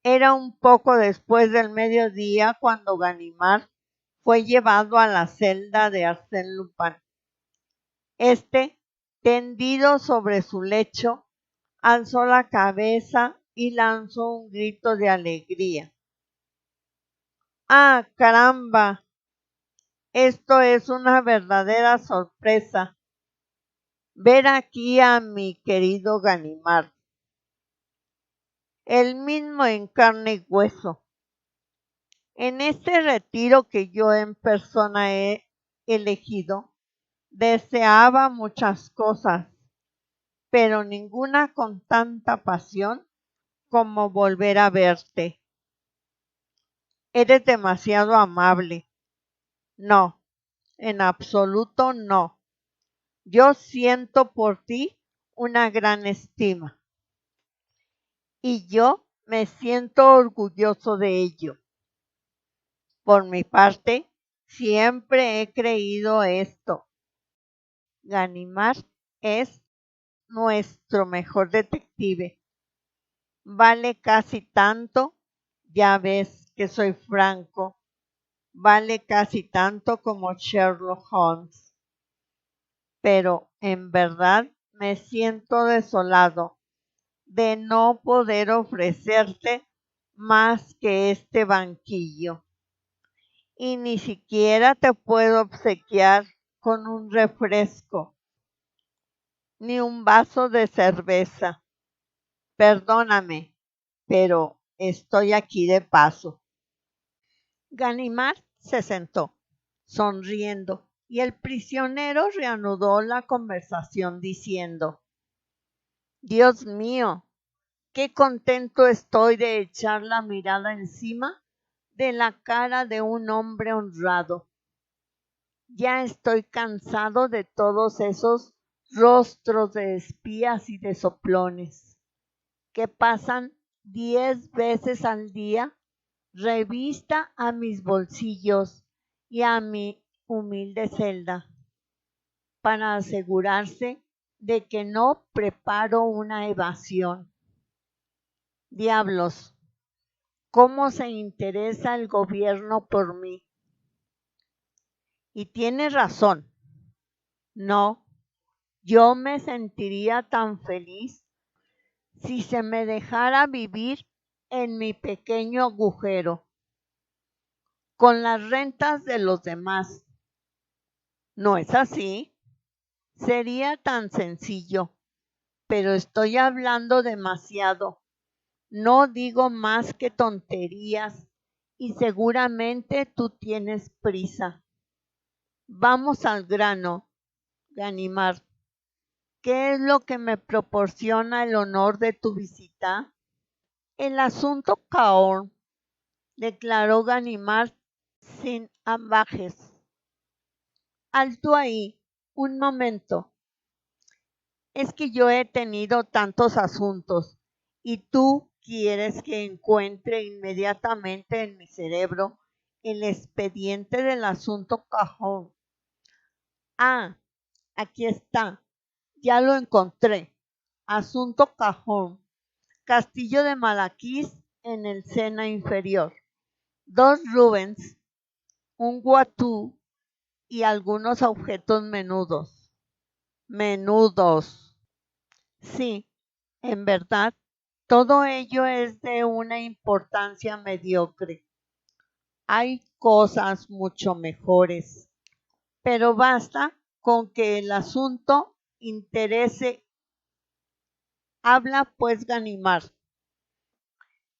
Era un poco después del mediodía cuando Ganimard fue llevado a la celda de Arsène Lupin. Este, tendido sobre su lecho, alzó la cabeza y lanzó un grito de alegría. ¡Ah, caramba! Esto es una verdadera sorpresa. Ver aquí a mi querido Ganimard. El mismo en carne y hueso. En este retiro que yo en persona he elegido, deseaba muchas cosas, pero ninguna con tanta pasión como volver a verte. Eres demasiado amable. No, en absoluto no. Yo siento por ti una gran estima y yo me siento orgulloso de ello. Por mi parte, siempre he creído esto. Ganimard es nuestro mejor detective. Vale casi tanto, ya ves que soy franco, vale casi tanto como Sherlock Holmes. Pero en verdad me siento desolado de no poder ofrecerte más que este banquillo. Y ni siquiera te puedo obsequiar con un refresco, ni un vaso de cerveza. Perdóname, pero estoy aquí de paso. Ganimard se sentó, sonriendo, y el prisionero reanudó la conversación diciendo: Dios mío, qué contento estoy de echar la mirada encima de la cara de un hombre honrado. Ya estoy cansado de todos esos rostros de espías y de soplones que pasan 10 veces al día revista a mis bolsillos y a mi humilde celda para asegurarse de que no preparo una evasión. Diablos, ¿cómo se interesa el gobierno por mí? Y tiene razón. No, yo me sentiría tan feliz si se me dejara vivir en mi pequeño agujero, con las rentas de los demás. ¿No es así? Sería tan sencillo, pero estoy hablando demasiado. No digo más que tonterías y seguramente tú tienes prisa. Vamos al grano, Ganimard. ¿Qué es lo que me proporciona el honor de tu visita? El asunto Cahorn, declaró Ganimard sin ambajes. Alto ahí, un momento. Es que yo he tenido tantos asuntos y tú quieres que encuentre inmediatamente en mi cerebro el expediente del asunto cajón. Ah, aquí está. Ya lo encontré. Asunto cajón. Castillo de Malaquís en el Sena inferior. 2 Rubens, un guatú y algunos objetos menudos. Menudos. Sí, en verdad, todo ello es de una importancia mediocre. Hay cosas mucho mejores, pero basta con que el asunto interese. Habla pues Ganimard.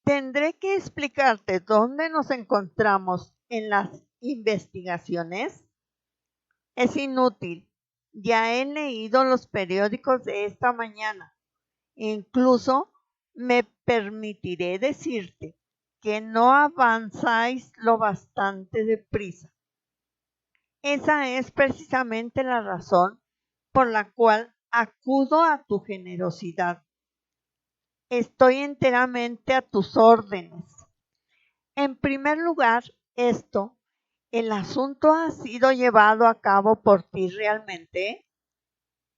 Tendré que explicarte dónde nos encontramos en las investigaciones. Es inútil. Ya he leído los periódicos de esta mañana. Incluso me permitiré decirte que no avanzáis lo bastante deprisa. Esa es precisamente la razón por la cual acudo a tu generosidad. Estoy enteramente a tus órdenes. En primer lugar, el asunto ha sido llevado a cabo por ti realmente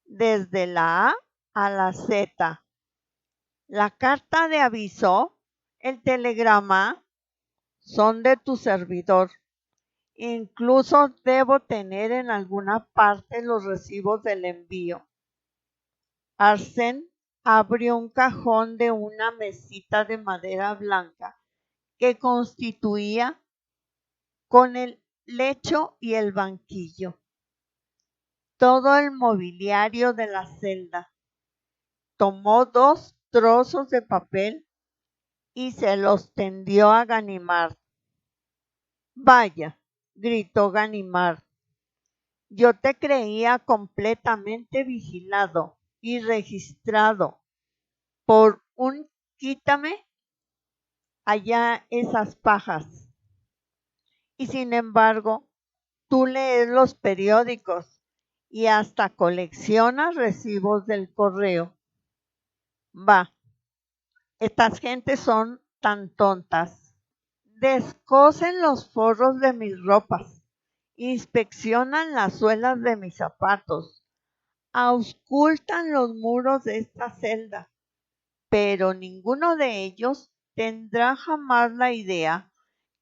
desde la A a la Z. La carta de aviso, el telegrama, son de tu servidor. Incluso debo tener en alguna parte los recibos del envío. Arsène abrió un cajón de una mesita de madera blanca que constituía con el lecho y el banquillo todo el mobiliario de la celda. Tomó 2 trozos de papel y se los tendió a Ganimard. Vaya, gritó Ganimard, yo te creía completamente vigilado y registrado por un quítame allá esas pajas. Y sin embargo, tú lees los periódicos y hasta coleccionas recibos del correo. Va, estas gentes son tan tontas. Descosen los forros de mis ropas, inspeccionan las suelas de mis zapatos, auscultan los muros de esta celda, pero ninguno de ellos tendrá jamás la idea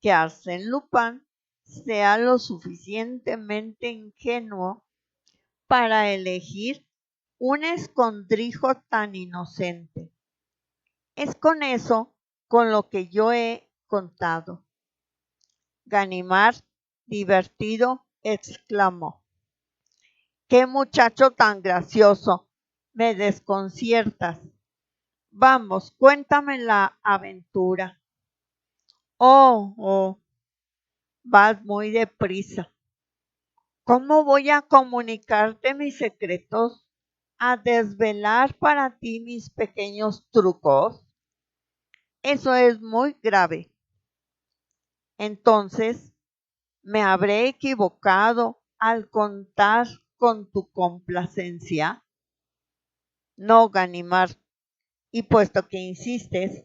que Arsène Lupin sea lo suficientemente ingenuo para elegir un escondrijo tan inocente. Es con eso con lo que yo he contado. Ganimard, divertido, exclamó: ¡Qué muchacho tan gracioso! Me desconciertas. Vamos, cuéntame la aventura. Oh, vas muy deprisa. ¿Cómo voy a comunicarte mis secretos? ¿A desvelar para ti mis pequeños trucos? Eso es muy grave. Entonces, ¿me habré equivocado al contar con tu complacencia? No, Ganimard, y puesto que insistes,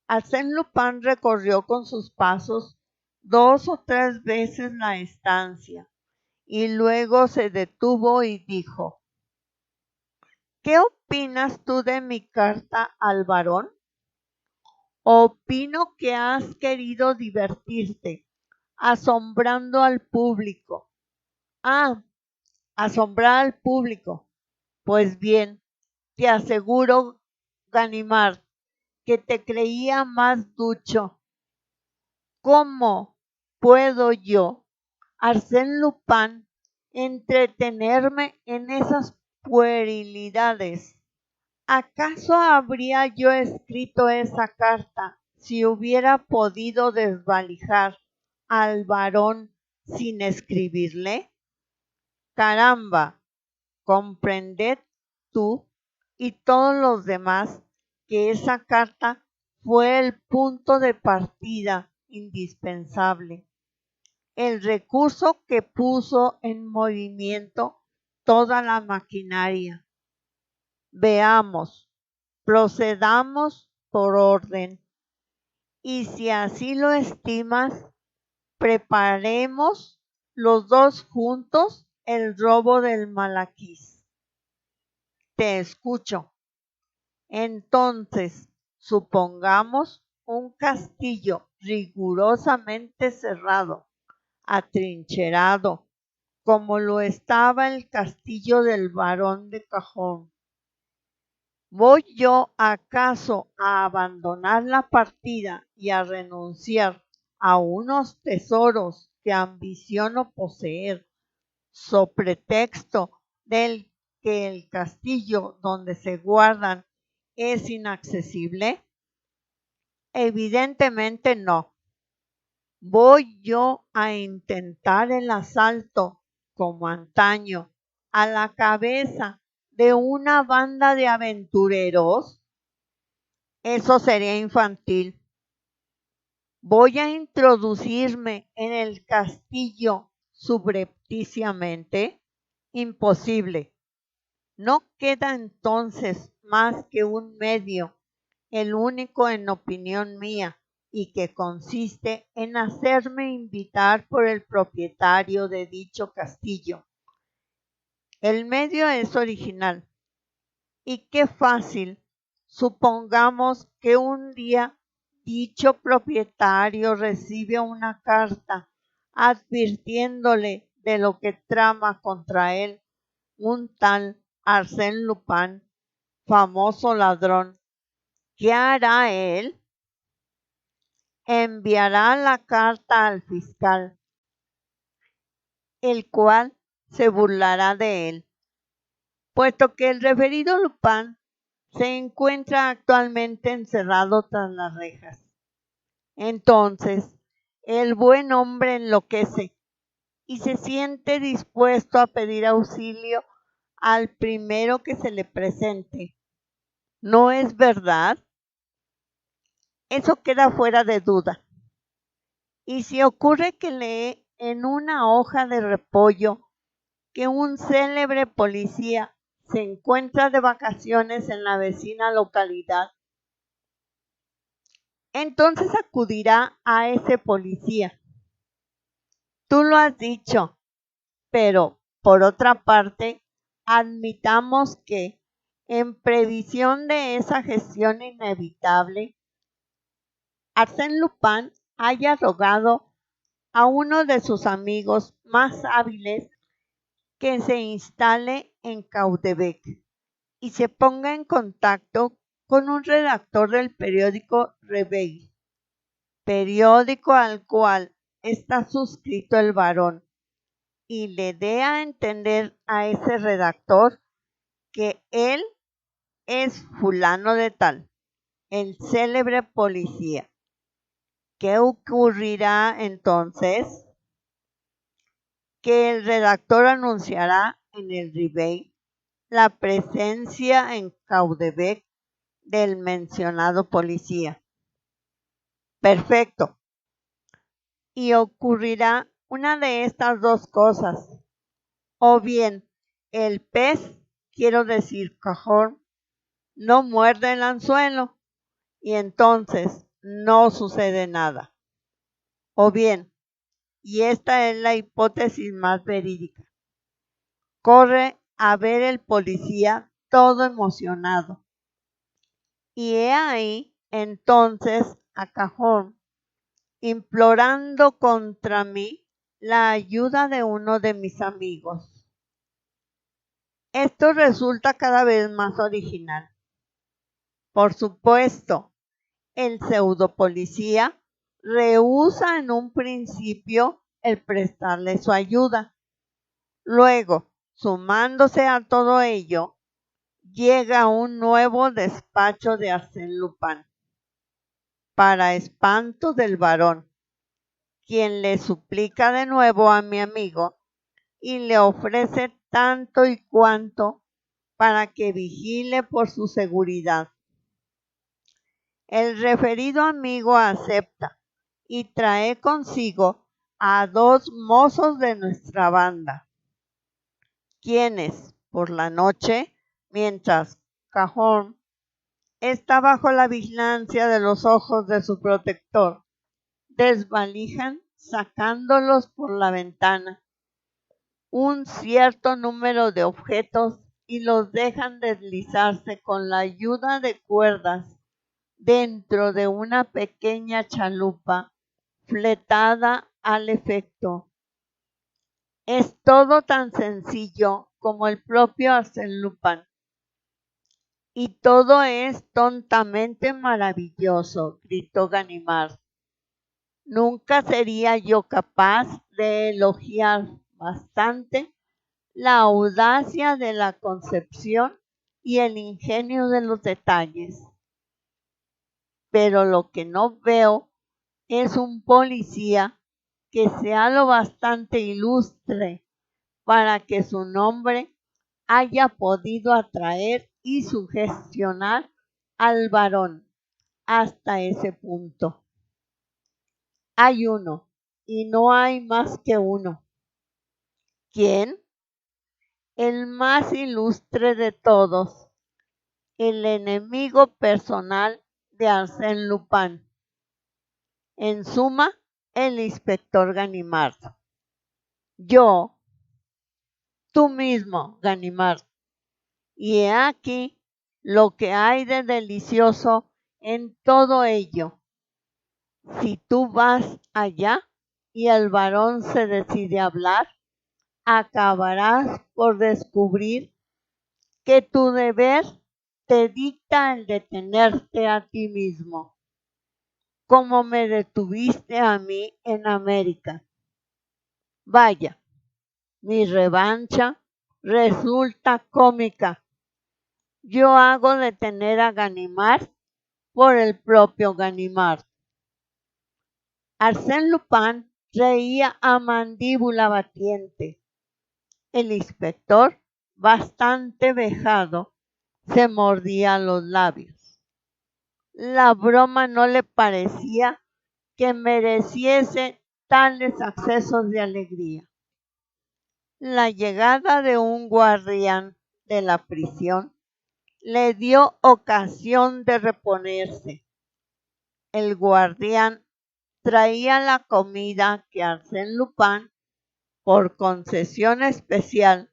Arsène Lupin recorrió con sus pasos 2 o 3 veces la estancia y luego se detuvo y dijo: ¿Qué opinas tú de mi carta al barón? Opino que has querido divertirte, asombrando al público. Ah, asombrar al público. Pues bien, te aseguro, Ganimard, que te creía más ducho. ¿Cómo puedo yo, Arsène Lupin, entretenerme en esas puerilidades? ¿Acaso habría yo escrito esa carta si hubiera podido desvalijar al barón sin escribirle? Caramba, comprended tú y todos los demás que esa carta fue el punto de partida indispensable, el recurso que puso en movimiento toda la maquinaria. Veamos, procedamos por orden, y si así lo estimas, preparemos los dos juntos el robo del Malaquís. Te escucho. Entonces, supongamos un castillo rigurosamente cerrado, atrincherado, como lo estaba el castillo del barón de Cajón. ¿Voy yo acaso a abandonar la partida y a renunciar a unos tesoros que ambiciono poseer, so pretexto del que el castillo donde se guardan es inaccesible? Evidentemente no. ¿Voy yo a intentar el asalto, como antaño, a la cabeza de una banda de aventureros? Eso sería infantil. ¿Voy a introducirme en el castillo subrepticiamente? Imposible. No queda entonces más que un medio, el único en opinión mía, y que consiste en hacerme invitar por el propietario de dicho castillo. El medio es original. Y qué fácil. Supongamos que un día dicho propietario recibe una carta advirtiéndole de lo que trama contra él un tal Arsène Lupin, famoso ladrón. ¿Qué hará él? Enviará la carta al fiscal, el cual se burlará de él, puesto que el referido Lupin se encuentra actualmente encerrado tras las rejas. Entonces, el buen hombre enloquece y se siente dispuesto a pedir auxilio al primero que se le presente. ¿No es verdad? Eso queda fuera de duda. Y si ocurre que lee en una hoja de repollo que un célebre policía se encuentra de vacaciones en la vecina localidad, entonces acudirá a ese policía. Tú lo has dicho, pero por otra parte, admitamos que, en previsión de esa gestión inevitable, Arsène Lupin haya rogado a uno de sus amigos más hábiles que se instale en Caudebec y se ponga en contacto con un redactor del periódico Réveil, periódico al cual está suscrito el varón, y le dé a entender a ese redactor que él es fulano de tal, el célebre policía. ¿Qué ocurrirá entonces? Que el redactor anunciará en el Réveil la presencia en Caudebec del mencionado policía. Perfecto. Y ocurrirá una de estas dos cosas. O bien el pez, quiero decir Cajón, no muerde el anzuelo y entonces no sucede nada. O bien, y esta es la hipótesis más verídica, corre a ver el policía todo emocionado. Y he ahí entonces a Cajón implorando contra mí la ayuda de uno de mis amigos. Esto resulta cada vez más original. Por supuesto, el pseudopolicía rehúsa en un principio el prestarle su ayuda. Luego, sumándose a todo ello, llega un nuevo despacho de Arsène Lupin, para espanto del varón, quien le suplica de nuevo a mi amigo y le ofrece tanto y cuanto para que vigile por su seguridad. El referido amigo acepta y trae consigo a dos mozos de nuestra banda. quienes por la noche, mientras Cajón está bajo la vigilancia de los ojos de su protector, desvalijan sacándolos por la ventana un cierto número de objetos y los dejan deslizarse con la ayuda de cuerdas dentro de una pequeña chalupa fletada al efecto. Es todo tan sencillo como el propio Arsène Lupin. Y todo es tontamente maravilloso, gritó Ganimard. Nunca sería yo capaz de elogiar bastante la audacia de la concepción y el ingenio de los detalles. Pero lo que no veo es un policía que sea lo bastante ilustre para que su nombre haya podido atraer y sugestionar al varón hasta ese punto. Hay uno, y no hay más que uno. ¿Quién? El más ilustre de todos, el enemigo personal de Arsène Lupin. En suma, el inspector Ganimard. Yo, tú mismo, Ganimard. Y he aquí lo que hay de delicioso en todo ello. Si tú vas allá y el varón se decide a hablar, acabarás por descubrir que tu deber te dicta el detenerte a ti mismo, como me detuviste a mí en América. Vaya, mi revancha resulta cómica. Yo hago detener a Ganimard por el propio Ganimard. Arsène Lupin reía a mandíbula batiente. El inspector, bastante vejado, se mordía los labios. La broma no le parecía que mereciese tales accesos de alegría. La llegada de un guardián de la prisión le dio ocasión de reponerse. El guardián traía la comida que Arsène Lupin, por concesión especial,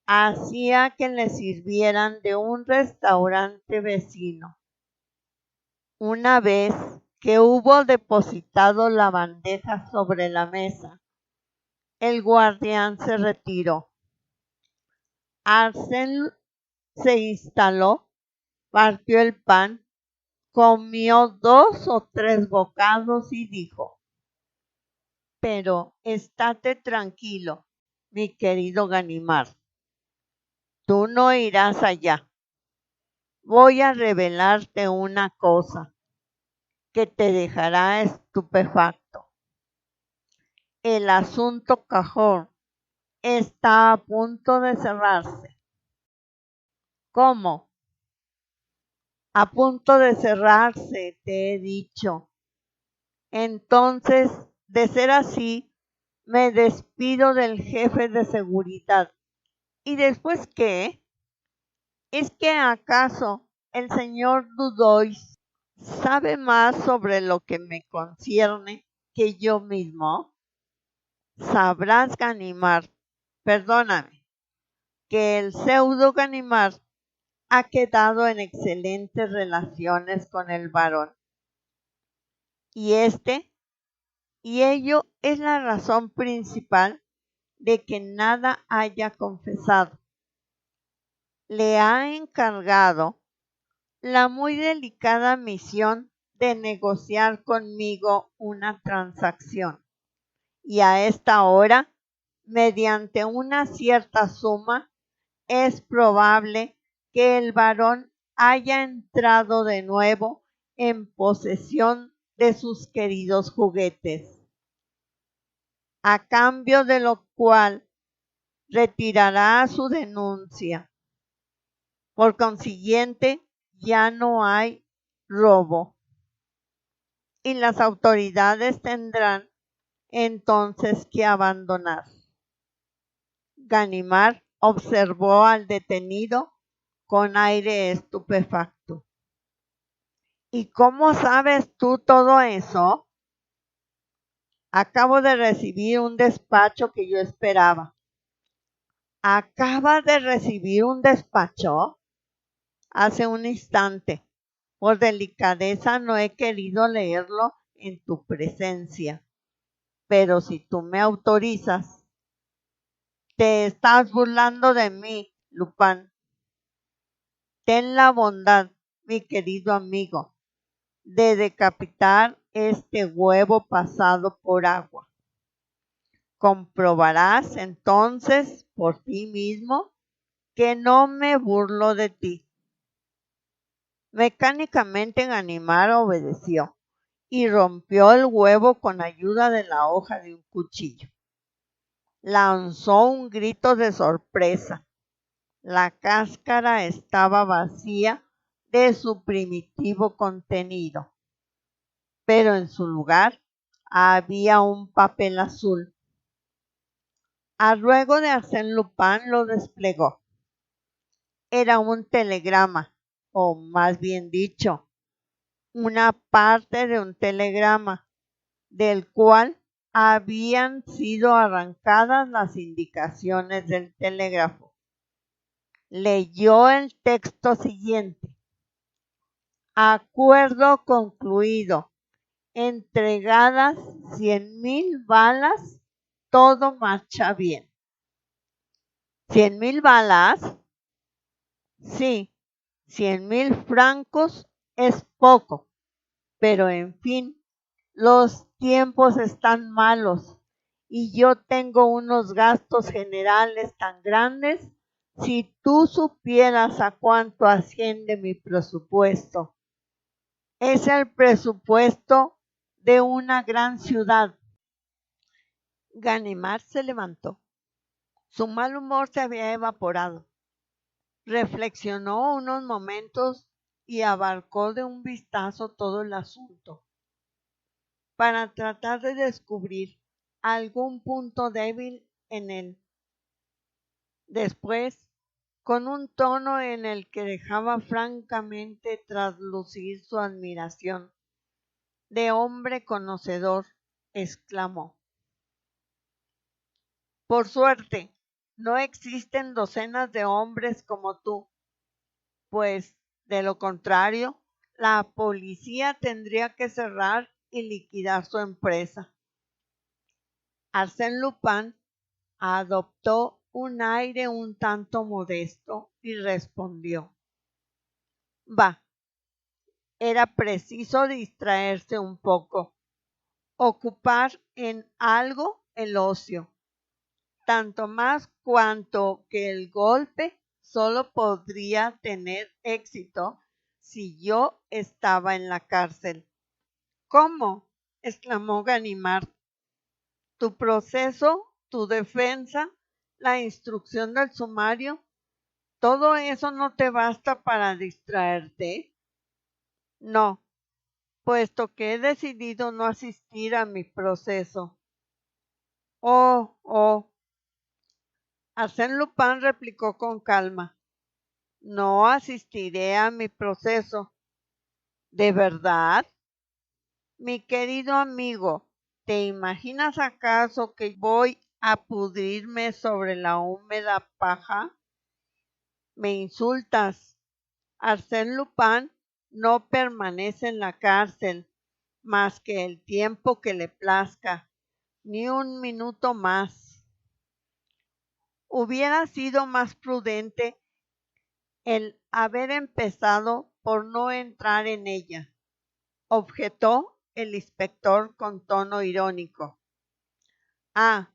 hacía que le sirvieran de un restaurante vecino. Una vez que hubo depositado la bandeja sobre la mesa, el guardián se retiró. Arsène se instaló, partió el pan, comió 2 o 3 bocados y dijo: pero estate tranquilo, mi querido Ganimard. Tú no irás allá. Voy a revelarte una cosa que te dejará estupefacto. El asunto Cajón está a punto de cerrarse. ¿Cómo? A punto de cerrarse, te he dicho. Entonces, de ser así, me despido del jefe de seguridad. ¿Y después qué? ¿Es que acaso el señor Dudois sabe más sobre lo que me concierne que yo mismo? Sabrás, Ganimard, perdóname, que el pseudo Ganimard ha quedado en excelentes relaciones con el varón. Y ello es la razón principal de que nada haya confesado. Le ha encargado la muy delicada misión de negociar conmigo una transacción. Y a esta hora, mediante una cierta suma, es probable que el varón haya entrado de nuevo en posesión de sus queridos juguetes, a cambio de lo cual retirará su denuncia. Por consiguiente, ya no hay robo y las autoridades tendrán entonces que abandonar. Ganimard observó al detenido con aire estupefacto. ¿Y cómo sabes tú todo eso? Acabo de recibir un despacho que yo esperaba. ¿Acabas de recibir un despacho? Hace un instante. Por delicadeza no he querido leerlo en tu presencia. Pero si tú me autorizas, te estás burlando de mí, Lupin. Ten la bondad, mi querido amigo, de decapitar este huevo pasado por agua. Comprobarás entonces por ti mismo que no me burlo de ti. Mecánicamente Ganimard obedeció y rompió el huevo con ayuda de la hoja de un cuchillo. Lanzó un grito de sorpresa. La cáscara estaba vacía de su primitivo contenido, pero en su lugar había un papel azul. A ruego de Arsène Lupin lo desplegó. Era un telegrama, o más bien dicho, una parte de un telegrama, del cual habían sido arrancadas las indicaciones del telégrafo. Leyó el texto siguiente. Acuerdo concluido. Entregadas 100,000 balas, todo marcha bien. ¿100,000 balas? Sí, 100,000 francos es poco, pero en fin, los tiempos están malos y yo tengo unos gastos generales tan grandes. Si tú supieras a cuánto asciende mi presupuesto. Es el presupuesto de una gran ciudad. Ganimard se levantó. Su mal humor se había evaporado. Reflexionó unos momentos y abarcó de un vistazo todo el asunto, para tratar de descubrir algún punto débil en él. Después, con un tono en el que dejaba francamente traslucir su admiración de hombre conocedor, exclamó: Por suerte, no existen docenas de hombres como tú, pues, de lo contrario, la policía tendría que cerrar y liquidar su empresa. Arsène Lupin adoptó un aire un tanto modesto y respondió: Va, era preciso distraerse un poco, ocupar en algo el ocio, tanto más cuanto que el golpe solo podría tener éxito si yo estaba en la cárcel. ¿Cómo? Exclamó Ganimard. Tu proceso, tu defensa, la instrucción del sumario, ¿todo eso no te basta para distraerte? No, puesto que he decidido no asistir a mi proceso. Oh. Arsène Lupin replicó con calma. No asistiré a mi proceso. ¿De verdad? Mi querido amigo, ¿te imaginas acaso que voy a pudrirme sobre la húmeda paja? Me insultas. Arsène Lupin no permanece en la cárcel más que el tiempo que le plazca, ni un minuto más. Hubiera sido más prudente el haber empezado por no entrar en ella, objetó el inspector con tono irónico. Ah,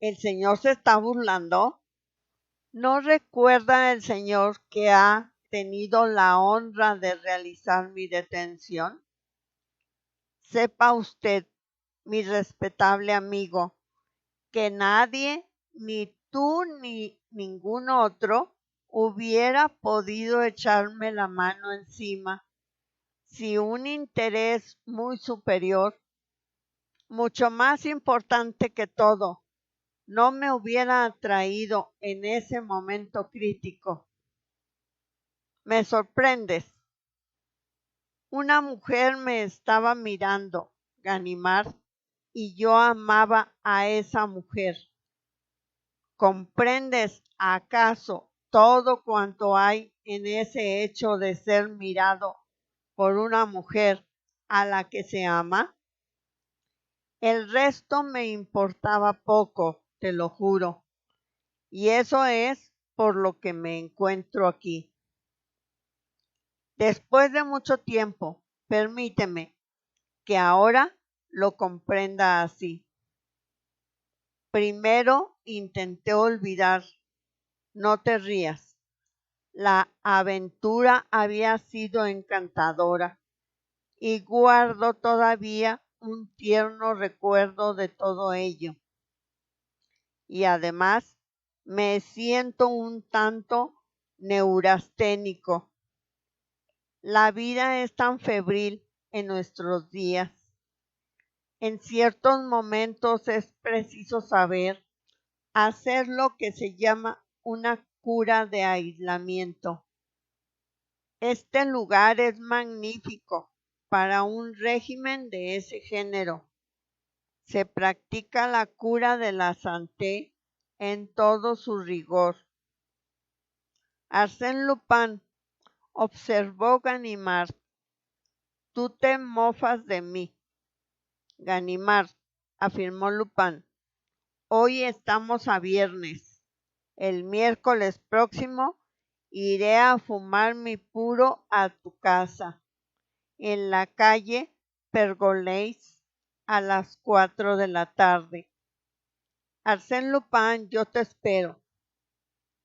¿el señor se está burlando? ¿No recuerda el señor que ha tenido la honra de realizar mi detención? Sepa usted, mi respetable amigo, que nadie, ni tú ni ningún otro, hubiera podido echarme la mano encima si un interés muy superior, mucho más importante que todo, no me hubiera atraído en ese momento crítico. Me sorprendes. Una mujer me estaba mirando, Ganimard, y yo amaba a esa mujer. ¿Comprendes acaso todo cuanto hay en ese hecho de ser mirado por una mujer a la que se ama? El resto me importaba poco, te lo juro, y eso es por lo que me encuentro aquí. Después de mucho tiempo, permíteme que ahora lo comprenda así. Primero intenté olvidar, no te rías. La aventura había sido encantadora y guardo todavía un tierno recuerdo de todo ello. Y además me siento un tanto neurasténico. La vida es tan febril en nuestros días. En ciertos momentos es preciso saber hacer lo que se llama una cura de aislamiento. Este lugar es magnífico para un régimen de ese género. Se practica la cura de la santé en todo su rigor. Arsène Lupin, observó Ganimard, tú te mofas de mí. Ganimard, afirmó Lupin, hoy estamos a viernes. El miércoles próximo iré a fumar mi puro a tu casa, en la calle Pergolèse, a las 4 de la tarde. Arsène Lupin, yo te espero.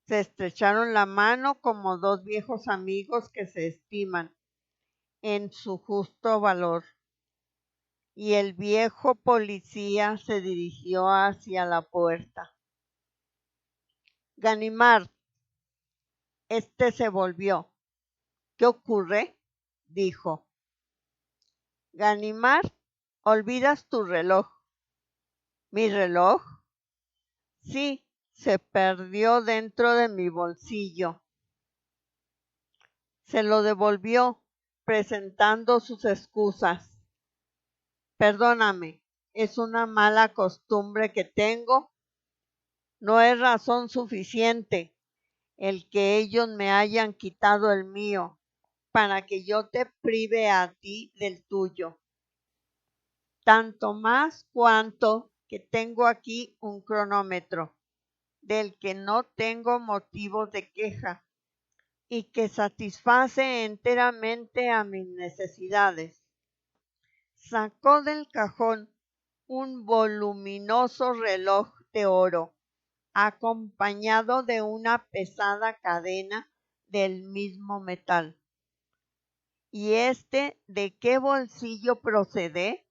Se estrecharon la mano como dos viejos amigos que se estiman en su justo valor. Y el viejo policía se dirigió hacia la puerta. Ganimard, se volvió. ¿Qué ocurre? Dijo. Ganimard, olvidas tu reloj. ¿Mi reloj? Sí, se perdió dentro de mi bolsillo. Se lo devolvió, presentando sus excusas. Perdóname, es una mala costumbre que tengo. No es razón suficiente el que ellos me hayan quitado el mío para que yo te prive a ti del tuyo. Tanto más cuanto que tengo aquí un cronómetro, del que no tengo motivos de queja y que satisface enteramente a mis necesidades. Sacó del cajón un voluminoso reloj de oro, acompañado de una pesada cadena del mismo metal. ¿Y de qué bolsillo procede?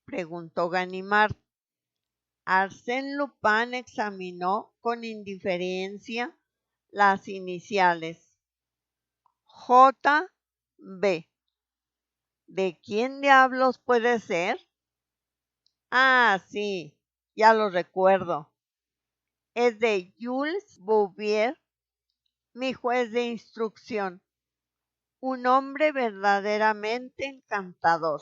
Preguntó Ganimard. Arsène Lupin examinó con indiferencia las iniciales. J.B. ¿De quién diablos puede ser? Ah, sí, ya lo recuerdo. Es de Jules Bouvier, mi juez de instrucción. Un hombre verdaderamente encantador.